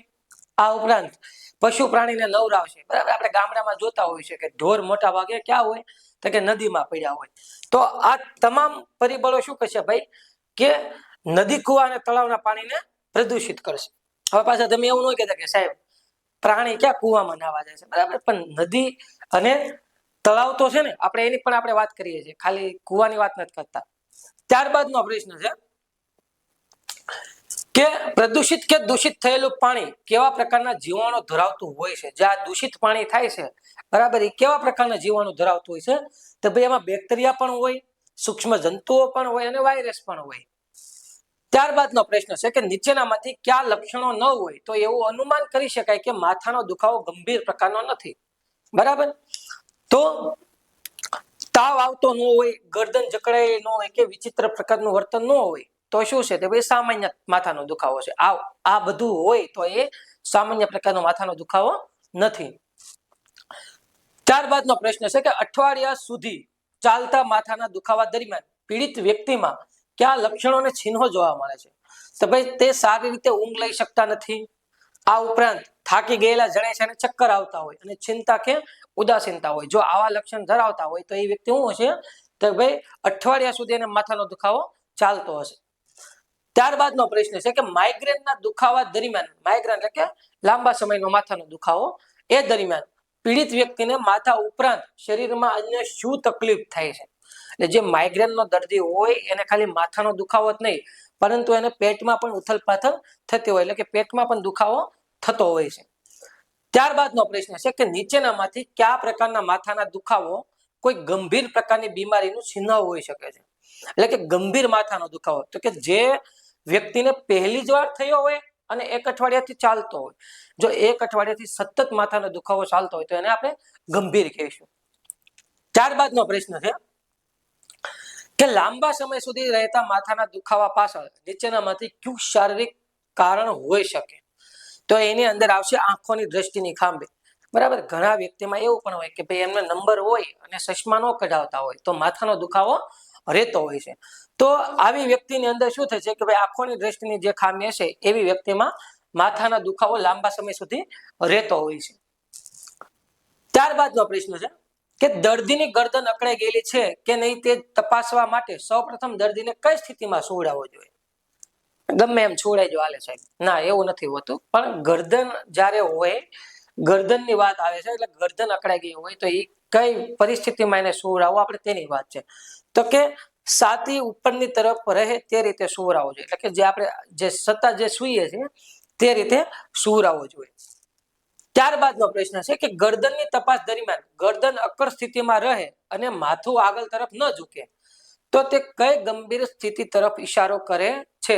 આ ઉપરાંત પશુ પ્રાણીને નવરાવશે, બરાબર. આપણે ગામડામાં જોતા હોય છે કે ઢોર મોટા ભાગે ક્યાં હોય? તો કે નદીમાં પડ્યા હોય. તો આ તમામ પરિબળો શું કરશે ભાઈ? કે નદી, કુવા અને તળાવના પાણીને પ્રદૂષિત કરશે. હવે પાછા તમે એવું ન કહેતા કે સાહેબ પ્રાણી ક્યાં કુવામાં નાવા જાય છે, બરાબર, પણ નદી અને તળાવ તો છે ને, આપણે એની પણ આપણે વાત કરીએ છીએ, ખાલી કુવાની વાત નથી કરતા. ત્યારબાદનો પ્રશ્ન છે કે પ્રદૂષિત કે દૂષિત થયેલું પાણી કેવા પ્રકારના જીવાણુ ધરાવતું હોય છે? જે આ દૂષિત પાણી થાય છે, બરાબર, એ કેવા પ્રકારના જીવાણુ ધરાવતું હોય છે? તો ભાઈ એમાં બેક્ટેરિયા પણ હોય, સૂક્ષ્મ જંતુઓ પણ હોય અને વાયરસ પણ હોય. ત્યારબાદનો પ્રશ્ન છે કે નીચેનામાંથી કયા લક્ષણો ન હોય તો એવું અનુમાન કરી શકાય કે માથાનો દુખાવો ગંભીર પ્રકારનો નથી? બરાબર, તો તાવ આવતો ન હોય, ગરદન જકડાયેલી ન હોય કે વિચિત્ર પ્રકારનું વર્તન ન હોય તો શું છે? તો ભાઈ સામાન્ય માથાનો દુખાવો છે. આ બધું હોય તો એ સામાન્ય પ્રકારનો માથાનો દુખાવો નથી. ત્યારબાદનો પ્રશ્ન છે કે અઠવાડિયા સુધી ચાલતા માથાના દુખાવા દરમિયાન પીડિત વ્યક્તિમાં કયા લક્ષણો અને ચિહ્નો જોવા મળે છે? તો ભાઈ તે સારી રીતે ઊંઘ લઈ શકતા નથી. આ ઉપરાંત થાકી ગયેલા જણાય છે અને ચક્કર આવતા હોય અને ચિંતા કે ઉદાસીનતા હોય. જો આવા લક્ષણ ધરાવતા હોય તો એ વ્યક્તિ શું હશે? તો ભાઈ અઠવાડિયા સુધી એને માથાનો દુખાવો ચાલતો હશે. ત્યારબાદનો પ્રશ્ન છે કે માઇગ્રેનના દુખાવા દરમિયાન, માઇગ્રેન એટલે કે લાંબા સમયનો માથાનો દુખાવો, એ દરમિયાન પીડિત વ્યક્તિને માથા ઉપરાંત શરીરમાં અન્ય શું તકલીફ થાય છે? એટલે જે માઇગ્રેનનો દર્દી હોય એને ખાલી માથાનો દુખાવો જ નહીં, પરંતુ એને પેટમાં પણ ઉથલપાથલ થતી હોય, એટલે કે પેટમાં પણ દુખાવો થતો હોય છે. ત્યારબાદનો પ્રશ્ન છે કે નીચેનામાંથી કયા પ્રકારના માથાના દુખાવો કોઈ ગંભીર પ્રકારની બીમારીનું ચિહ્ન હોઈ શકે છે? એટલે કે ગંભીર માથાનો દુખાવો, તો કે જે વ્યક્તિને પહેલી જ વાર થયો હોય અને 1 અઠવાડિયાથી ચાલતો હોય. જો 1 અઠવાડિયાથી સતત માથાનો દુખાવો ચાલતો હોય તો એને આપણે ગંભીર કહીશું. ત્યારબાદનો પ્રશ્ન છે કે લાંબા સમય સુધી રહેતા માથાના દુખાવા પાછળ નીચેનામાંથી કયું શારીરિક કારણ હોઈ શકે? તો એની અંદર આવશે આંખોની દ્રષ્ટિની ખામી. બરાબર, ઘણા વ્યક્તિમાં એવું પણ હોય કે ભાઈ એમને નંબર હોય અને ચશ્મા ન કઢાવતા હોય તો માથાનો દુખાવો રહેતો હોય છે. તો આવી વ્યક્તિની અંદર શું થાય છે કે ભાઈ આંખોની દ્રષ્ટિની જે ખામી હશે એવી વ્યક્તિમાં માથાના દુખાવો લાંબા સમય સુધી રહેતો હોય છે. ત્યારબાદનો પ્રશ્ન છે કે દર્દીની ગરદન અકળાઈ ગયેલી છે કે નહીં તે તપાસવા માટે સૌપ્રથમ દર્દીને કઈ સ્થિતિમાં સુવડાવવો જોઈએ? ગમે એમ છોડાઈ જો હાલે સાહેબ, ના એવું નથી હોતું. પણ ગરદન જ્યારે હોય, ગરદનની વાત આવે છે, એટલે ગરદન અકળાઈ ગઈ હોય તો એ કઈ પરિસ્થિતિમાં એને સુવડાવવું, આપણે તેની વાત છે. તો કે છાતી ઉપરની તરફ રહે તે રીતે સુવડાવવો જોઈએ, એટલે કે જે આપણે જે સત્તા જે સૂઈએ છીએ તે રીતે સુવડાવવો જોઈએ. ત્યારબાદનો પ્રશ્ન છે કે ગરદનની તપાસ દરમિયાન ગરદન અકળ સ્થિતિમાં રહે અને માથું આગળ તરફ ન ઝૂકે તો તે કઈ ગંભીર સ્થિતિ તરફ ઈશારો કરે છે?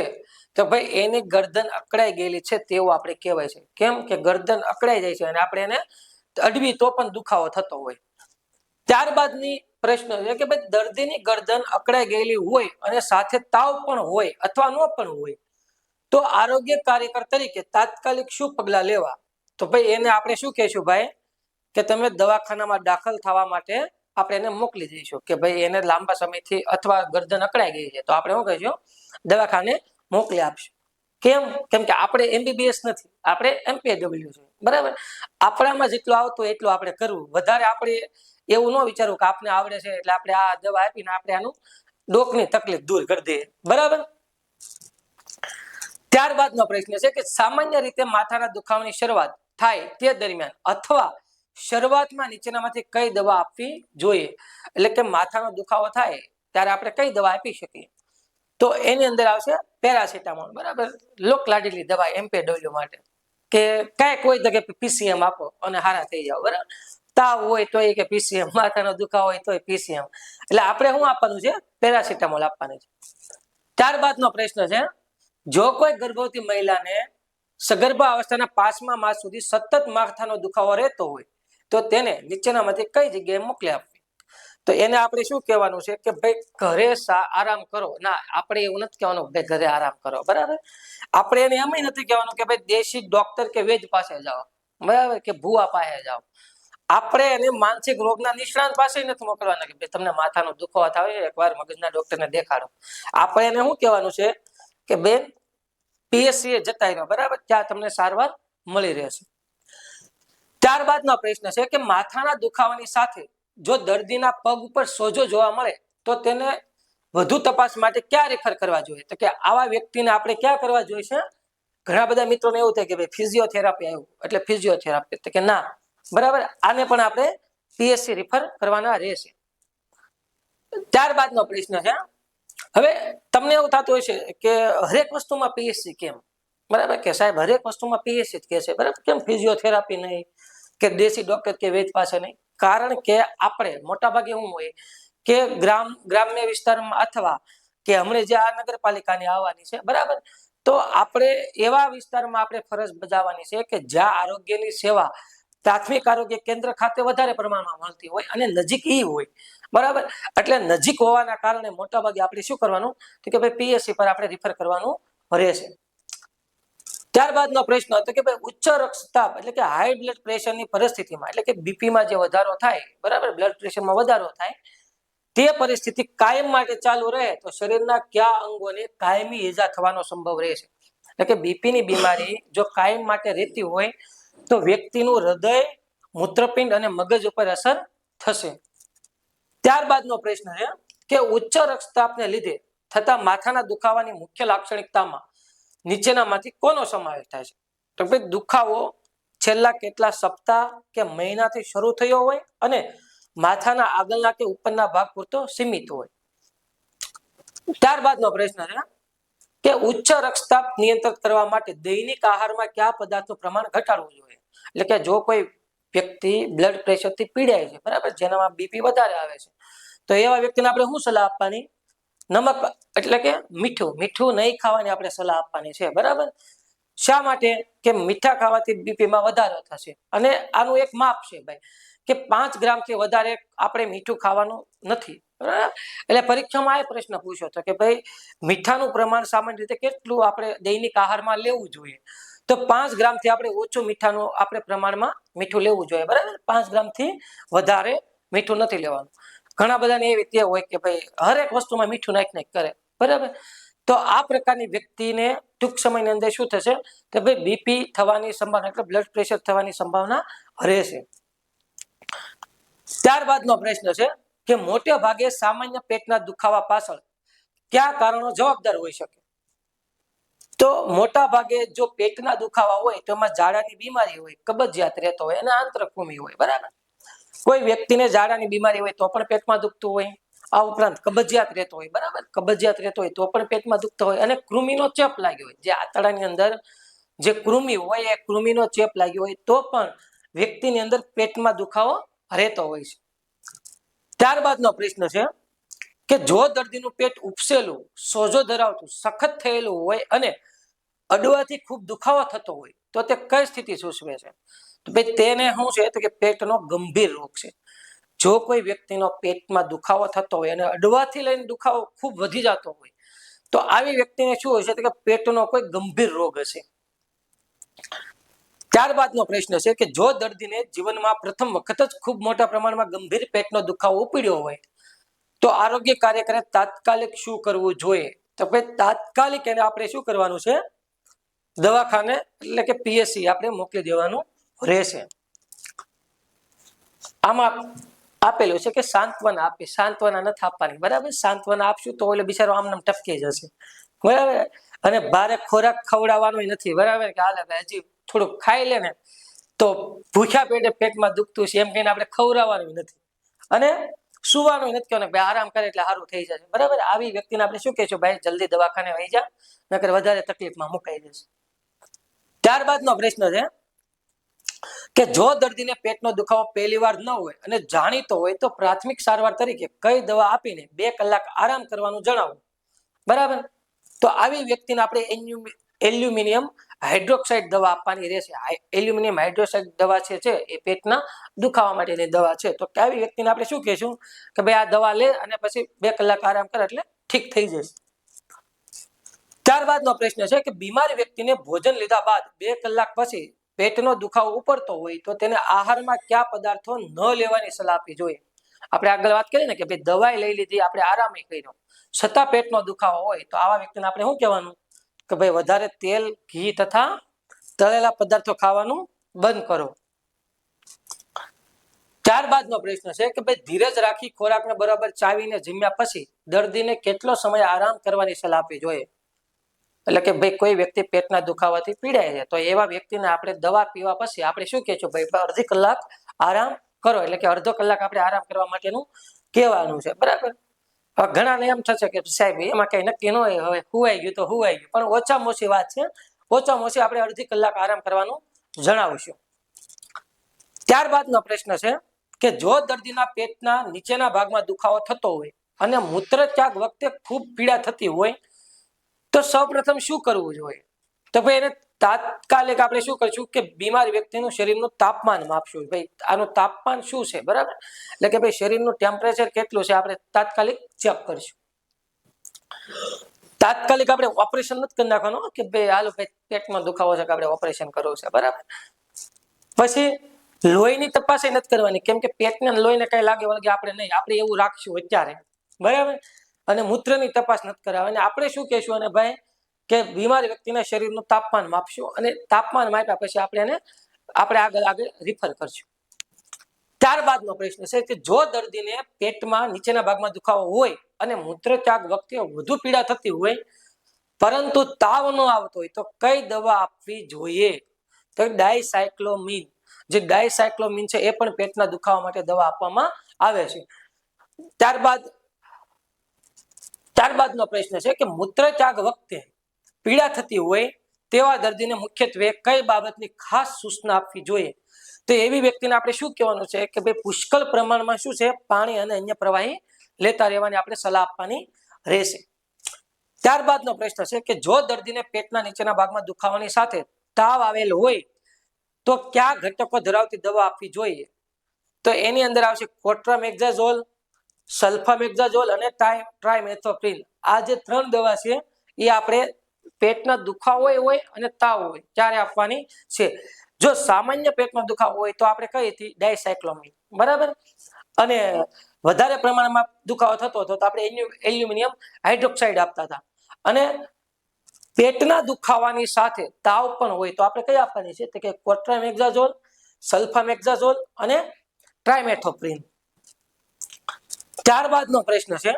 તો ભાઈ એની ગરદન અકળાઈ ગયેલી છે તેવું આપણે કહેવાય છે. કેમ કે ગરદન અકળાઈ જાય છે અને આપણે એને અડવી તો પણ દુખાવો થતો હોય. ત્યારબાદની પ્રશ્ન છે કે ભાઈ દર્દીની ગરદન અકળાઈ ગયેલી હોય અને સાથે તાવ પણ હોય અથવા ન પણ હોય તો આરોગ્ય કાર્યકર તરીકે તાત્કાલિક શું પગલાં લેવા? તો ભાઈ એને આપણે શું કહેશું ભાઈ કે તમે દવાખાનામાં દાખલ થવા માટે આપણે એને મોકલી દઈશું કે ભાઈ એને લાંબા સમયથી અથવા ગરદન અકળાઈ ગઈ છે તો આપણે શું કહીશું? દવાખાને મોકલી આપશું. કેમ કે આપણે MBBS નથી, આપણે MPW છે. બરાબર, આપણામાં જેટલું આવતું એટલું આપણે કરવું. વધારે આપણે એવું ન વિચારવું કે આપને આવડે છે એટલે આપણે આ દવા આપીને આપણે આનું ડોકની તકલીફ દૂર કરી દઈએ. બરાબર. ત્યારબાદનો પ્રશ્ન છે કે સામાન્ય રીતે માથાના દુખાવાની શરૂઆત થાય તે દરમિયાન અથવા શરૂઆતમાં નીચેનામાંથી કઈ દવા આપવી જોઈએ? એટલે કે માથાનો દુખાવો થાય ત્યારે આપણે કઈ દવા આપી શકીએ? તો એની અંદર આવશે પેરાસિટામોલ. બરાબર, લોકલાડીલી દવા MPW માટે, કે કાંઈક હોય તો કે PCM આપો અને હારા થઈ જાવ. બરાબર, તાવ હોય તો કે PCM, માથાનો દુખાવો હોય તો PCM. એટલે આપણે શું આપવાનું છે? પેરાસિટામોલ આપવાનું છે. ત્યારબાદનો પ્રશ્ન છે જો કોઈ ગર્ભવતી મહિલાને સગર્ભા અવસ્થાના 5મા માસ સુધી સતત માથાનો દુખાવો રહેતો હોય તો તેને નીચેનામાંથી કઈ જગ્યાએ મોકલી આપવી? તો એને આપણે શું કહેવાનું છે કે ભાઈ ઘરે આરામ કરો. ના, આપણે એવું નથી કહેવાનું ભાઈ ઘરે આરામ કરો. બરાબર, આપણે એને એમ નથી કહેવાનું કે ભાઈ દેશી ડોક્ટર કે વૈદ પાસે જાઓ, બરાબર, કે ભુવા પાસે જાઓ. આપણે એને માનસિક રોગના નિષ્ણાંત પાસે નથી મોકલવાના કે ભાઈ તમને માથાનો દુખાવો થાય એકવાર મગજના ડોક્ટરને દેખાડો. આપણે એને શું કહેવાનું છે કે બેન PSC એ જતા રહ્યો. બરાબર, ત્યાં તમને સારવાર મળી રહેશે. ત્યારબાદનો પ્રશ્ન છે કે માથાના દુખાવાની સાથે જો દર્દીના પગ ઉપર સોજો જોવા મળે તો તેને વધુ તપાસ માટે ક્યાં રેફર કરવા જોઈએ? તો કે આવા વ્યક્તિને આપણે ક્યાં કરવા જોઈએ છે? ઘણા બધા મિત્રોને એવું થાય કે ભાઈ ફિઝિયોથેરાપી આવ્યું એટલે ફિઝિયોથેરાપી, તો કે ના. બરાબર, આને પણ આપણે PSC રેફર કરવાના રહેશે. ત્યારબાદનો પ્રશ્ન છે હવે તમને એવું થતું હશે કે હરેક વસ્તુમાં PSC કેમ? બરાબર, કે સાહેબ હરેક વસ્તુમાં PSC જ કે છે. બરાબર, કેમ ફિઝિયોથેરાપી નહીં કે દેશી ડોક્ટર કે વૈદ પાસે નહીં? કારણ કે આપણે મોટાભાગે શું હોય કે ગ્રામ્ય વિસ્તારમાં અથવા કે હમણાં જે આ નગરપાલિકાની આવવાની છે, બરાબર, તો આપણે એવા વિસ્તારમાં આપણે ફરજ બજાવવાની છે કે જ્યાં આરોગ્યની સેવા પ્રાથમિક આરોગ્ય કેન્દ્ર ખાતે વધારે પ્રમાણમાં મળતી હોય અને નજીક ઈ હોય, બરાબર. એટલે નજીક હોવાના કારણે મોટાભાગે આપણે શું કરવાનું કે ભાઈ પીએસસી પર આપણે રિફર કરવાનું રહેશે. ત્યારબાદનો પ્રશ્ન હતો કે ભાઈ ઉચ્ચ રક્તચાપ એટલે કે હાઈ બ્લડ પ્રેશરની પરિસ્થિતિમાં એટલે કે બીપીમાં જે વધારો થાય, બરાબર, બ્લડ પ્રેશરમાં વધારો થાય, તે પરિસ્થિતિ કાયમ માટે ચાલુ રહે તો શરીરના કયા અંગોને કાયમી ઈજા થવાનો સંભવ રહેશે? એટલે કે બીપીની બીમારી જો કાયમ માટે રહેતી હોય તો વ્યક્તિનું હૃદય, મૂત્રપિંડ અને મગજ ઉપર અસર થશે. ત્યારબાદનો પ્રશ્ન છે કે ઉચ્ચ રક્તચાપને લીધે થતા માથાના દુખાવાની મુખ્ય લાક્ષણિકતામાં નીચેનામાંથી કોનો સમાવેશ થાય છે? તો ભાઈ દુખાવો છેલ્લા કેટલા સપ્તાહ કે મહિનાથી શરૂ થયો હોય અને માથાના આગળના કે ઉપરના ભાગ પૂરતો સીમિત હોય. ત્યારબાદનો પ્રશ્ન છે કે ઉચ્ચ રક્તચાપ નિયંત્રિત કરવા માટે દૈનિક આહારમાં કયા પદાર્થનું પ્રમાણ ઘટાડવું જોઈએ? એટલે કે જો કોઈ વ્યક્તિ બ્લડ પ્રેશરથી પીડાય છે, બરાબર, જેનામાં બીપી વધારે આવે છે, તો એવા વ્યક્તિને આપણે શું સલાહ આપવાની? નમક એટલે કે મીઠું નહીં ખાવાની આપણે સલાહ આપવાની છે, બરાબર. શા માટે? કે મીઠા ખાવાથી બીપીમાં વધારો થશે અને આનું એક માપ છે ભાઈ કે 5 ગ્રામથી વધારે આપણે મીઠું ખાવાનું નથી, બરાબર. એટલે પરીક્ષામાં આ પ્રશ્ન પૂછ્યો હતો કે ભાઈ મીઠાનું પ્રમાણ સામાન્ય રીતે કેટલું આપણે દૈનિક આહારમાં લેવું જોઈએ? તો 5 ગ્રામથી આપણે ઓછું મીઠાનું આપણે પ્રમાણમાં મીઠું લેવું જોઈએ, બરાબર. 5 ગ્રામથી વધારે મીઠું નથી લેવાનું. ઘણા બધાને એવી ટેવ હોય કે ભાઈ હરેક વસ્તુમાં મીઠું નાખી કરે, બરાબર. તો આ પ્રકારની વ્યક્તિને ટૂંક સમયની અંદર શું થશે કે ભાઈ બીપી થવાની સંભાવના એટલે બ્લડ પ્રેશર થવાની સંભાવના રહેશે. ત્યારબાદનો પ્રશ્ન છે કે મોટે ભાગે સામાન્ય પેટના દુખાવા પાછળ કયા કારણો જવાબદાર હોઈ શકે? તો મોટા ભાગે જો પેટના દુખાવા હોય તો એમાં ઝાડાની બીમારી હોય, કબજિયાત રહેતો હોય અને આંતરકૃમિ હોય, બરાબર. કોઈ વ્યક્તિને ઝાડાની બીમારી હોય તો પણ પેટમાં દુખતું હોય, આ ઉપરાંત કબજિયાત રહેતો હોય, બરાબર, કબજિયાત રહેતો હોય તો પણ પેટમાં દુખતો હોય અને કૃમિનો ચેપ લાગ્યો હોય, જે આંતરડાની અંદર જે કૃમિ હોય એ કૃમિનો ચેપ લાગ્યો હોય તો પણ વ્યક્તિની અંદર પેટમાં દુખાવો રહેતો હોય છે. ત્યારબાદનો પ્રશ્ન છે કે જો દર્દીનું પેટ ઉપસેલું, સોજો ધરાવતું, સખત થયેલું હોય અને અડવાથી ખૂબ દુખાવો થતો હોય તો તે કઈ સ્થિતિ સૂચવે છે? તો ભાઈ તેને શું છે તો કે પેટનો ગંભીર રોગ છે. જો કોઈ વ્યક્તિનો પેટમાં દુખાવો થતો હોય અને અડવાથી લઈને દુખાવો ખૂબ વધી જતો હોય તો આવી વ્યક્તિને શું હશે તો કે પેટનો કોઈ ગંભીર રોગ હશે. ત્યારબાદનો પ્રશ્ન છે કે જો દર્દીને જીવનમાં પ્રથમ વખત જ ખૂબ મોટા પ્રમાણમાં ગંભીર પેટનો દુખાવો ઉપડ્યો હોય તો આરોગ્ય કાર્યકરે તાત્કાલિક શું કરવું જોઈએ? તો ભાઈ તાત્કાલિક એને આપણે શું કરવાનું છે? દવાખાને એટલે કે પીએસસી આપણે મોકલી દેવાનું રહેશે. આમાં આપેલું છે કે સાંત્વના આપી, સાંત્વના નથી આપવાની, બરાબર. સાંત્વના આપશું તો એટલે બિચારો આમને ટપકી જશે, બરાબર. અને ભારે ખોરાક ખવડાવવાનો નથી, બરાબર, કે હાલે ભાઈ હજી થોડુંક ખાઈ લે ને તો ભૂખ્યા પેટે પેટમાં દુખતું છે એમ કહીને આપણે ખવડાવવાનું નથી અને સુવાનું નથી કહેવાનું, ભાઈ આરામ કરે એટલે સારું થઈ જશે, બરાબર. આવી વ્યક્તિને આપણે શું કહેશું? ભાઈ જલ્દી દવાખાને વહી જા, નકર વધારે તકલીફમાં મુકાઈ જશે. ત્યારબાદનો પ્રશ્ન છે કે જો દર્દીને પેટનો દુખાવો પહેલી વાર ન હોય અને જાણીતો હોય તો પ્રાથમિક સારવાર તરીકે કઈ દવા આપીને 2 કલાક આરામ કરવાનું જણાવો, બરાબર. તો આવી વ્યક્તિને આપણે એલ્યુમિનિયમ હાઇડ્રોક્સાઇડ દવા આપવાની રહેશે. એલ્યુમિનિયમ હાઇડ્રોક્સાઇડ દવા છે એ પેટના દુખાવા માટેની દવા છે. તો આવી વ્યક્તિને આપણે શું કહેશું કે ભાઈ આ દવા લે અને પછી 2 કલાક આરામ કરે એટલે ઠીક થઈ જશે. ત્યારબાદનો પ્રશ્ન છે કે બીમાર વ્યક્તિને ભોજન લીધા બાદ 2 કલાક પછી પેટનો દુખાવો ઉપડતો હોય તો તેને આહારમાં કયા પદાર્થો ન લેવાની સલાહ આપવી જોઈએ? આપણે આગળ વાત કરી ને કે ભાઈ દવાઈ લઈ લીધી, આપણે આરામ કર્યો, છતાં પેટનો દુખાવો હોય તો આવા વ્યક્તિને આપણે શું કહેવાનું કે ભાઈ વધારે તેલ, ઘી તથા તળેલા પદાર્થો ખાવાનું બંધ કરો. ત્યારબાદનો પ્રશ્ન છે કે ભાઈ ધીરજ રાખી ખોરાકને બરાબર ચાવીને જમ્યા પછી દર્દીને કેટલો સમય આરામ કરવાની સલાહ આપવી જોઈએ? એટલે કે ભાઈ કોઈ વ્યક્તિ પેટના દુખાવાથી પીડાય છે તો એવા વ્યક્તિને આપણે દવા પીવા પછી આપણે શું કહેશું? ભાઈ અડધી કલાક આરામ કરો, એટલે કે અડધો કલાક આપણે આરામ કરવા માટેનું કહેવાનું છે, બરાબર. હવે ઘણાને એમ થશે કે સાહેબ એમાં કઈ નક્કી ન હોય, હવે હુવાઈ ગયું તો હુવાઈ ગયું, પણ ઓછામાં ઓછી વાત છે, ઓછામાં ઓછી આપણે અડધી કલાક આરામ કરવાનું જણાવશું. ત્યારબાદનો પ્રશ્ન છે કે જો દર્દીના પેટના નીચેના ભાગમાં દુખાવો થતો હોય અને મૂત્રત્યાગ વખતે ખૂબ પીડા થતી હોય તો સૌપ્રથમ શું કરવું જોઈએ? તો ભાઈ એને તાત્કાલિક આપણે શું કરશું કે બીમાર વ્યક્તિનું શરીરનું તાપમાન માપશું. ભાઈ આનું તાપમાન શું છે, બરાબર, એટલે કે ભાઈ શરીરનું ટેમ્પરેચર કેટલું છે આપણે તાત્કાલિક ચેક કરશું. તાત્કાલિક આપણે ઓપરેશન નથી કરી નાખવાનું કે ભાઈ હાલો ભાઈ પેટમાં દુખાવો છે કે આપણે ઓપરેશન કરવું છે, બરાબર. પછી લોહીની તપાસ નથી કરવાની, કેમ કે પેટને લોહીને કઈ લાગે વળગે આપણે નહીં, આપણે એવું રાખશું અત્યારે, બરાબર. અને મૂત્રની તપાસ નથી કરાવવાની. આપણે શું કહેશું, અને ભાઈ કે બીમાર વ્યક્તિના શરીરનું તાપમાન માપશું અને તાપમાન માપ્યા પછી આપણે આગળ રિફર કરશું. ત્યારબાદનો પ્રશ્ન છે કે જો દર્દીને પેટમાં નીચેના ભાગમાં દુખાવો હોય અને મૂત્રત્યાગ વખતે વધુ પીડા થતી હોય પરંતુ તાવ ન આવતો હોય તો કઈ દવા આપવી જોઈએ? તો ડાયસાયક્લોમિન. જે ડાયસાયક્લોમિન છે એ પણ પેટના દુખાવા માટે દવા આપવામાં આવે છે. ત્યારબાદનો પ્રશ્ન છે કે મૂત્રત્યાગ વખતે પીડા થતી હોય તેવા દર્દીને મુખ્યત્વે કઈ બાબતની ખાસ સૂચના આપવી જોઈએ? તો એવી વ્યક્તિને આપણે શું કહેવાનું છે કે ભાઈ પુષ્કળ પ્રમાણમાં શું છે પાણી અને અન્ય પ્રવાહી લેતા રહેવાની આપણે સલાહ આપવાની રહેશે. ત્યારબાદનો પ્રશ્ન છે કે જો દર્દીને પેટના નીચેના ભાગમાં દુખાવાની સાથે તાવ આવેલ હોય તો કયા ઘટકો ધરાવતી દવા આપવી જોઈએ? તો એની અંદર આવશે કોટ્રામેક્ઝાઝોલ, સલ્ફામેક્ઝાઝોલ અને ટ્રાઇમેથોપ્રિન. આ જે 3 દવા છે એ આપણે પેટના દુખાવો હોય અને તાવ હોય ત્યારે આપવાની છે. જો સામાન્ય પેટમાં દુખાવો હોય તો આપણે કઈ હતી ડાયસાયક્લોમિન, બરાબર. અને વધારે પ્રમાણમાં દુખાવો થતો હતો તો આપણે એલ્યુમિનિયમ હાઇડ્રોક્સાઇડ આપતા હતા. અને પેટના દુખાવાની સાથે તાવ પણ હોય તો આપણે કઈ આપવાની છે તો કે કોટ્રામેક્ઝાઝોલ, સલ્ફામેક્ઝાઝોલ અને ટ્રાઇમેથોપ્રિન. ત્યારબાદનો પ્રશ્ન છે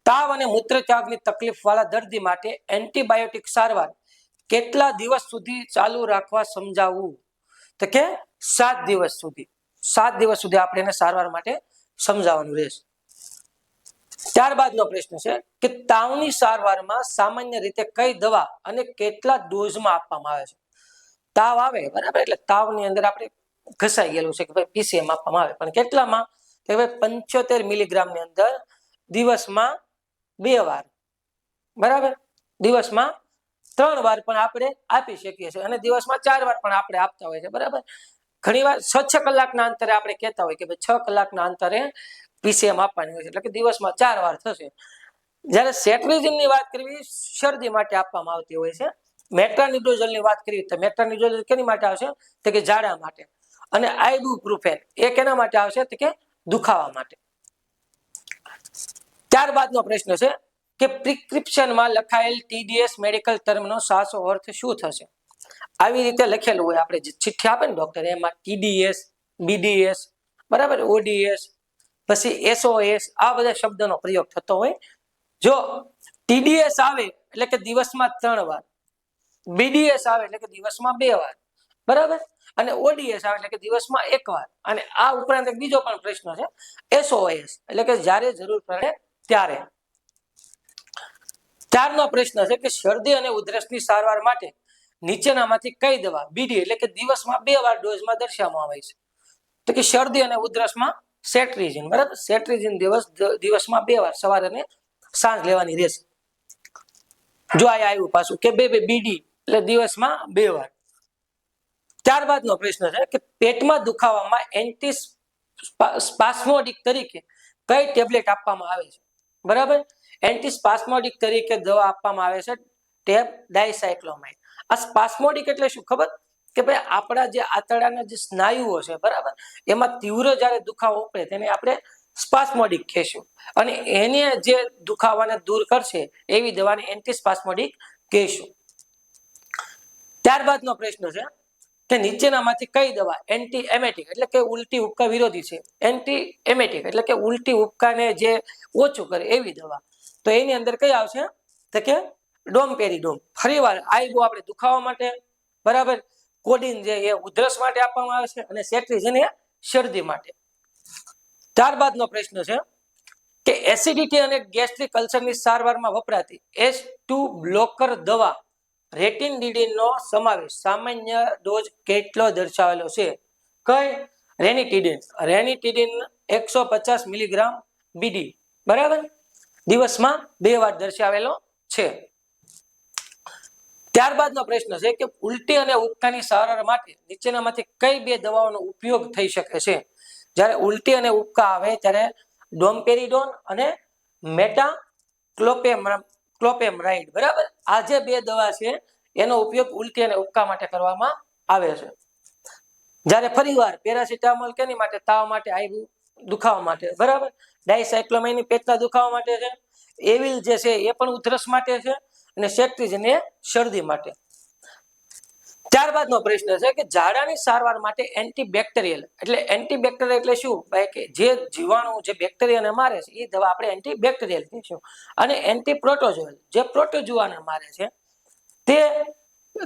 તાવ અને મૂત્રત્યાગની તકલીફ વાળા દર્દી માટે એન્ટીબાયોટિક સારવાર કેટલા દિવસ સુધી ચાલુ રાખવા સમજાવવું? તો કે 7 દિવસ સુધી. 7 દિવસ સુધી આપણે એને સારવાર માટે સમજાવવાનું રહેશે. ત્યારબાદનો પ્રશ્ન છે કે તાવની સારવારમાં સામાન્ય રીતે કઈ દવા અને કેટલા ડોઝમાં આપવામાં આવે છે? તાવ આવે, બરાબર, એટલે તાવની અંદર આપણે ઘસાઈ ગયેલું છે કે ભાઈ પીસીએમ આપવામાં આવે, પણ કેટલામાં? કે ભાઈ 75 મિલીગ્રામની અંદર દિવસમાં 2 વાર, બરાબર. દિવસમાં 3 વાર પણ આપણે આપી શકીએ છીએ અને દિવસમાં 4 વાર પણ આપણે આપતા હોય છે, બરાબર. ઘણીવાર 6 કલાકના અંતરે આપણે કહેતા હોય કે ભાઈ 6 કલાકના અંતરે પીસીએમ આપવાની હોય છે, એટલે કે દિવસમાં 4 વાર થશે. જ્યારે સેટ્રિઝિનની વાત કરવી શરદી માટે આપવામાં આવતી હોય છે. મેટ્રાનિડોઝોલની વાત કરીએ તો મેટ્રાનિડોઝોલ કેની માટે આવશે તો કે ઝાડા માટે. અને આઇબુપ્રોફેન એ કેના માટે આવશે તો કે દુખાવા માટે. ત્યારબાદનો પ્રશ્ન છે કે પ્રિસ્ક્રિપ્શનમાં લખાયેલ ટીડીએસ મેડિકલ ટર્મનો સાચો અર્થ શું થશે? આવી રીતે લખેલું હોય, આપણે જે ચિઠ્ઠી આપે ને ડોક્ટર એમાં ટીડીએસ, બીડીએસ, બરાબર, ઓડીએસ, પછી એસઓએસ, આ બધા શબ્દનો પ્રયોગ થતો હોય. જો ટીડીએસ આવે એટલે કે દિવસમાં 3 વાર, બીડીએસ આવે એટલે કે દિવસમાં 2 વાર, બરાબર, અને ઓડીએસ આવે એટલે કે દિવસમાં 1 વાર. અને આ ઉપરાંત એક બીજો પણ પ્રશ્ન છે એસઓએસ એટલે કે જ્યારે જરૂર પડે ત્યારે. 4નો પ્રશ્ન છે કે શરદી અને ઉધરસની સારવાર માટે નીચેનામાંથી કઈ દવા બીડી એટલે કે દિવસમાં 2 વાર ડોઝમાં દર્શાવવામાં આવે છે? તો કે શરદી અને ઉધરસમાં સેટ્રિઝિન, બરાબર. સેટ્રિઝિન દિવસમાં 2 વાર સવારે અને સાંજ લેવાની રહેશે. જો આ આવ્યું પાછું કે બીડી એટલે દિવસમાં 2 વાર. ત્યારબાદનો પ્રશ્ન છે કે પેટમાં દુખાવામાં એન્ટી સ્પાસ્મોડિક તરીકે કઈ ટેબ્લેટ આપવામાં આવે છે? બરાબર. એન્ટી સ્પાસ્મોડિક તરીકે દવા આપવામાં આવે છે ટેબ ડાયસાયક્લોમાઇડ. આ સ્પાસ્મોડિક એટલે શું ખબર? કે ભાઈ આપણા જે આંતરડાના જે સ્નાયુઓ છે, બરાબર, એમાં તીવ્ર જ્યારે દુખાવો ઉપડે તેને આપણે સ્પાસ્મોડિક કહેશું. અને એને જે દુખાવાને દૂર કરશે એવી દવાને એન્ટી સ્પાસ્મોડિક કહેશું. ત્યારબાદનો પ્રશ્ન છે કે નીચેનામાંથી કઈ દવા એન્ટી એમેટિક એટલે કે ઉલટી ઉપકા વિરોધી છે? એન્ટી એમેટિક એટલે કે ઉલટી ઉપકાને જે ઓછું કરે એવી દવા. તો એની અંદર કઈ આવશે તો કે ડોમપેરીડોમ. ફરીવાર આઈબો આપણે દુખાવા માટે, બરાબર, કોડિન જે એ ઉધરસ માટે આપવામાં આવે છે અને સેટ્રિઝિન એ શરદી માટે. ત્યારબાદનો પ્રશ્ન છે કે એસિડિટી અને ગેસ્ટ્રિક અલ્સરની સારવારમાં વપરાતી H2 બ્લોકર દવા રેટિનડિડિનનો સમાવેશ સામાન્ય ડોઝ કેટલો દર્શાવેલો છે? કઈ? રેનિટિડિન. રેનિટિડિન 150 મિલીગ્રામ બીડી, બરાબર, દિવસમાં 2 વાર દર્શાવેલો છે. ત્યારબાદનો પ્રશ્ન છે કે ઉલટી અને ઉબકાની સારવાર માટે નીચેનામાંથી કઈ બે દવાઓનો ઉપયોગ થઈ શકે છે? જ્યારે ઉલટી અને ઉબકા આવે ત્યારે ડોમપેરિડોન અને મેટાક્લોપ્રેમાઇડ, બરાબર, આ જે બે દવા છે એનો ઉપયોગ ઉલટી અને ઉબકા માટે કરવામાં આવે છે. જ્યારે ફરીવાર પેરાસિટામોલ કેની માટે? તાવ માટે, આયુ દુખાવા માટે, બરાબર. ડાયસાયક્લોમાઇન પેટના દુખાવા માટે છે. એવિલ જે છે એ પણ ઉધરસ માટે છે, અને સેટ્રિજન એ શરદી માટે. ત્યારબાદનો પ્રશ્ન છે કે ઝાડાની સારવાર માટે એન્ટીબેક્ટેરિયલ એટલે શું? ભાઈ કે જે જીવાણુ જે બેક્ટેરિયાને મારે છે એ દવા આપણે એન્ટીબેક્ટેરિયલ કહીશું. અને એન્ટીપ્રોટોઝોઅલ જે પ્રોટોઝોઆને મારે છે તે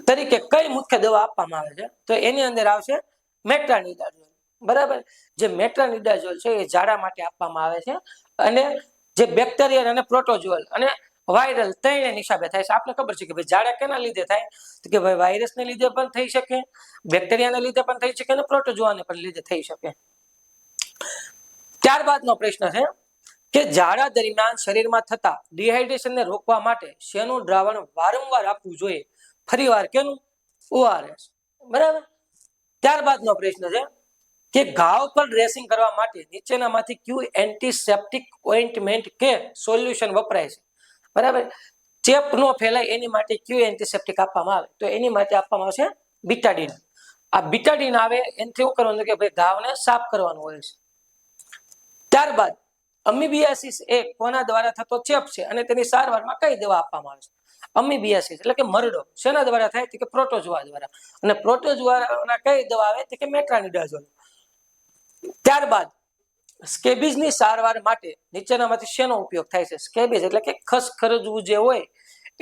તરીકે કઈ મુખ્ય દવા આપવામાં આવે છે? તો એની અંદર આવશે મેટ્રાનિડાઝોલ, બરાબર. જે મેટ્રાનિડાઝોલ છે એ ઝાડા માટે આપવામાં આવે છે. અને જે બેક્ટેરિયલ અને પ્રોટોઝોઅલ અને વાયરલ ત્રણેયના હિસાબે થાય છે. આપણે ખબર છે કે ભાઈ ઝાડા કેના લીધે થાય? તો કે ભાઈ વાયરસને લીધે પણ થઈ શકે, બેક્ટેરિયાને લીધે પણ થઈ શકે, અને પ્રોટોઝોઆને પણ લીધે થઈ શકે. ત્યારબાદનો પ્રશ્ન છે કે ઝાડા દરમિયાન શરીરમાં થતા ડિહાઇડ્રેશનને રોકવા માટે શેનું દ્રાવણ વારંવાર આપવું જોઈએ? ફરીવાર કેનું? ORS, બરાબર. ત્યારબાદનો પ્રશ્ન છે કે ઘાવ પર ડ્રેસિંગ કરવા માટે નીચેનામાંથી કયું એન્ટીસેપ્ટિક ઓઇન્ટમેન્ટ કે સોલ્યુશન વપરાય છે? બરાબર. ચેપ ન ફેલાય એની માટે કયું એન્ટીસેપ્ટિક આપવામાં આવે? તો એની માટે આપવામાં આવશે બીટાડીન. આ બીટાડીન આવે એનાથી શું કરવાનું કે ભાઈ ઘાવને સાફ કરવાનું હોય છે. ત્યારબાદ અમીબિયાસિસ એ કોના દ્વારા થતો ચેપ છે અને તેની સારવારમાં કઈ દવા આપવામાં આવે છે? અમીબિયાસિસ એટલે કે મરડો શેના દ્વારા થાય? તો કે પ્રોટોઝોઆ દ્વારા. અને પ્રોટોઝોઆના કઈ દવા આવે? તો કે મેટ્રાનિડાઝોલ. ત્યારબાદ સ્કેબિસની સારવાર માટે નીચેનામાંથી શેનો ઉપયોગ થાય છે? સ્કેબિસ એટલે કે ખસખરજવું જે હોય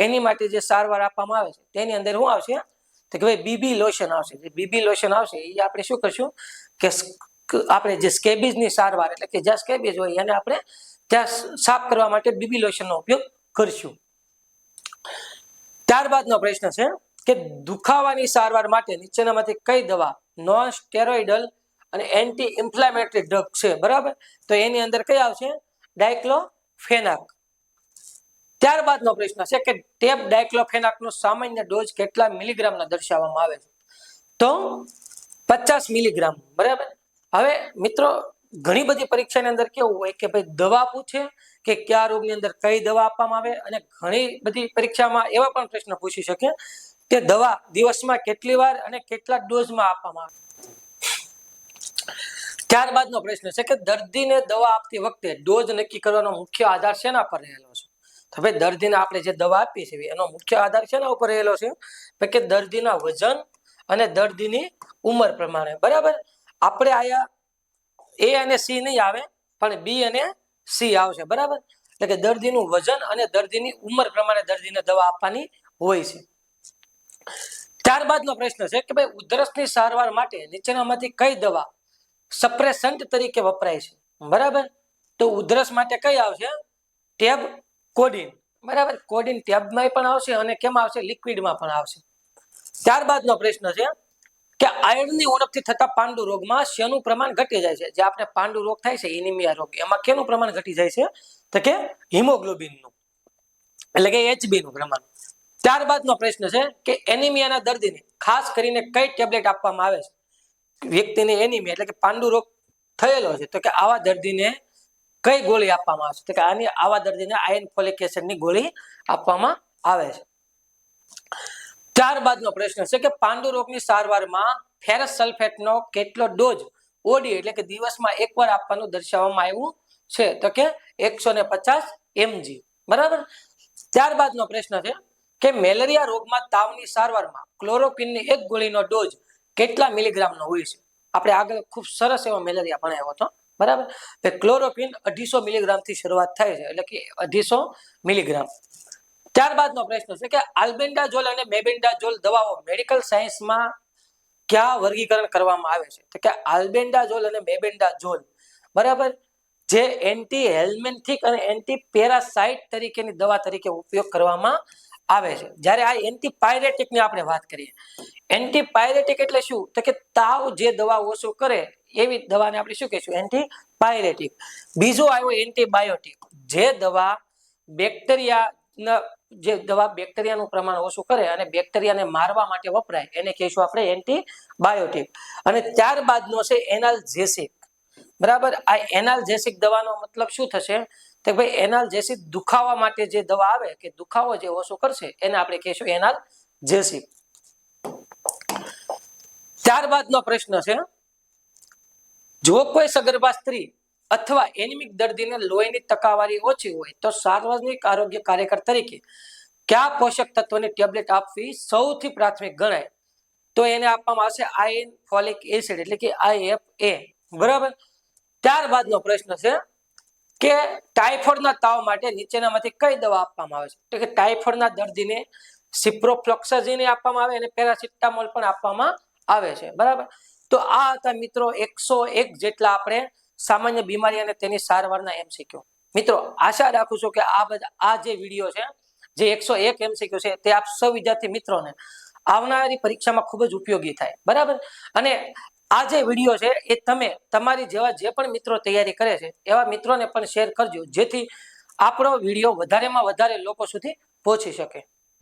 એની માટે જે સારવાર આપવામાં આવે છે તેની અંદર શું આવશે? તો કે ભાઈ બીબી લોશન આવશે. જે બીબી લોશન આવશે એ આપણે શું કરશું કે આપણે જે સ્કેબિસની સારવાર એટલે કે જ્યાં સ્કેબિસ હોય એને આપણે ત્યાં સાફ કરવા માટે બીબી લોશનનો ઉપયોગ કરશું. ત્યારબાદનો પ્રશ્ન છે કે દુખાવાની સારવાર માટે નીચેનામાંથી કઈ દવા નોન સ્ટેરોઇડલ અને એન્ટી ઇન્ફ્લેમેટરી ડ્રગ છે? બરાબર. તો એની અંદર કઈ આવશે? ડાયક્લોફેનાક. ત્યારબાદનો પ્રશ્ન છે કે ટેબ ડાયક્લોફેનાકનો સામાન્ય ડોઝ કેટલા મિલીગ્રામના દર્શાવવામાં આવે છે? તો 50 મિલીગ્રામ, બરાબર. હવે મિત્રો ઘણી બધી પરીક્ષાની અંદર કેવું હોય કે ભાઈ દવા પૂછે કે કયા રોગની અંદર કઈ દવા આપવામાં આવે, અને ઘણી બધી પરીક્ષામાં એવા પણ પ્રશ્ન પૂછી શકે કે દવા દિવસમાં કેટલી વાર અને કેટલા ડોઝમાં આપવામાં આવે. ત્યારબાદનો પ્રશ્ન છે કે દર્દીને દવા આપતી વખતે ડોઝ નક્કી કરવાનો મુખ્ય આધાર શેના પર રહેલો છે? તો ભાઈ દર્દીને આપણે જે દવા આપીએ છીએ એનો મુખ્ય આધાર શેના ઉપર રહેલો છે? તો કે દર્દીના વજન અને દર્દીની ઉંમર પ્રમાણે, બરાબર. આપણે આયા A અને C નહીં આવે પણ B અને C આવશે, બરાબર. એટલે કે દર્દીનું વજન અને દર્દીની ઉંમર પ્રમાણે દર્દીને દવા આપવાની હોય છે. ત્યારબાદનો પ્રશ્ન છે કે ભાઈ ઉધરસની સારવાર માટે નીચેનામાંથી કઈ દવા સપ્રેસન્ટ તરીકે વપરાય છે? બરાબર. તો ઉધરસ માટે કઈ આવશે? ટેબ કોડિન, બરાબર. કોડિન ટેબમાં પણ આવશે અને કેમાં આવશે? લિક્વિડમાં પણ આવશે. ત્યારબાદનો પ્રશ્ન છે કે આયર્નની ઉણપથી થતા પાંડુ રોગમાં શેનું પ્રમાણ ઘટી જાય છે? જે આપણે પાંડુ રોગ થાય છે એનિમિયા રોગ, એમાં કેનું પ્રમાણ ઘટી જાય છે? તો કે હિમોગ્લોબિનનું એટલે કે HB નું પ્રમાણ. ત્યારબાદનો પ્રશ્ન છે કે એનિમિયાના દર્દીને ખાસ કરીને કઈ ટેબ્લેટ આપવામાં આવે છે? વ્યક્તિને એનિમિયા એટલે કે પાંડુ રોગ થયેલો છે તો કે આવા દર્દીને કઈ ગોળી આપવામાં આવે છે? તો કે આવા દર્દીને આયર્ન ફોલિક એસિડની ગોળી આપવામાં આવે છે. ત્યારબાદનો પ્રશ્ન છે કે પાંડુ રોગની સારવારમાં ફેરસ સલ્ફેટનો કેટલો ડોઝ ઓડી એટલે કે દિવસમાં એકવાર આપવાનું દર્શાવવામાં આવ્યું છે? તો કે 150 mg, બરાબર. ત્યારબાદનો પ્રશ્ન છે કે મેલેરિયા રોગમાં તાવની સારવારમાં ક્લોરોક્વિનની એક ગોળીનો ડોઝ કેટલા મિલીગ્રામનો હોય છે? આપણે આગળ ખૂબ સરસ એવો મેલેરિયા ભણાવ્યો હતો, બરાબર. તો ક્લોરોક્વિન 250 મિલીગ્રામથી શરૂઆત થાય છે, એટલે કે 250 મિલીગ્રામ. ત્યારબાદનો પ્રશ્ન છે કે આલ્બેન્ડાઝોલ અને મેબેન્ડાઝોલ દવાઓ મેડિકલ સાયન્સમાં ક્યાં વર્ગીકરણ કરવામાં આવે છે? તો કે આલ્બેન્ડાઝોલ અને મેબેન્ડાઝોલ, બરાબર, જે એન્ટી હેલ્મેન્થિક અને એન્ટી પેરાસાઇટ તરીકેની દવા તરીકે ઉપયોગ કરવામાં આવે છે. જ્યારે આ એન્ટીપાયરેટિકની આપણે વાત કરીએ, એન્ટીપાયરેટિક એટલે શું? તો કે તાવ જે દવા ઓછો કરે એવી દવાને આપણે શું કહીશું? એન્ટીપાયરેટિક. બીજો આવ્યો એન્ટીબાયોટિક, જે દવા બેક્ટેરિયા જે દવા બેક્ટેરિયાનું પ્રમાણ ઓછું કરે અને બેક્ટેરિયાને મારવા માટે વપરાય એને કહીશું આપણે એન્ટીબાયોટિક. અને ત્યારબાદનો છે એનાલ્જેસિક. બરાબર, આ એનાલ્જેસિક દવાનો મતલબ શું થશે? તો ભાઈ એનાલ્જેસિક દુખાવા માટે જે દવા આવે કે દુખાવો જે ઓછો કરશે એને આપણે કહીશું એનાલ્જેસિક. ત્યારબાદનો પ્રશ્ન છે, જો કોઈ સગર્ભા સ્ત્રી અથવા એનિમિક દર્દીને લોહીની ટકાવારી ઓછી હોય તો સાર્વજનિક આરોગ્ય કાર્યકર તરીકે કયા પોષક તત્વોની ટેબ્લેટ આપવી સૌથી પ્રાથમિક ગણાય? તો એને આપવામાં આવશે આયર્ન ફોલિક એસિડ એટલે કે IFA. બરાબર. ત્યારબાદનો પ્રશ્ન છે કે ટાઇફોઇડના તાવ માટે નીચેનામાંથી કઈ દવા આપવામાં આવે છે? તો કે ટાઇફોઇડના દર્દીને સિપ્રોફ્લોક્સાસિન આપવામાં આવે અને પેરાસિટામોલ પણ આપવામાં આવે છે. બરાબર. તો આ હતા મિત્રો 101 જેટલા આપણે સામાન્ય બીમારી અને તેની સારવારના MCQ. મિત્રો આશા રાખું છું કે આ જે વિડીયો છે, જે 101 MCQ છે, તે આપ સૌ વિદ્યાર્થી મિત્રોને આવનારી પરીક્ષામાં ખૂબ જ ઉપયોગી થાય. બરાબર. અને આ જે વિડીયો છે એ તમે તમારી જેવા જે પણ મિત્રો તૈયારી કરે છે એવા મિત્રોને પણ શેર કરજો, જેથી આપણો વિડીયો વધારેમાં વધારે લોકો સુધી પહોંચી શકે.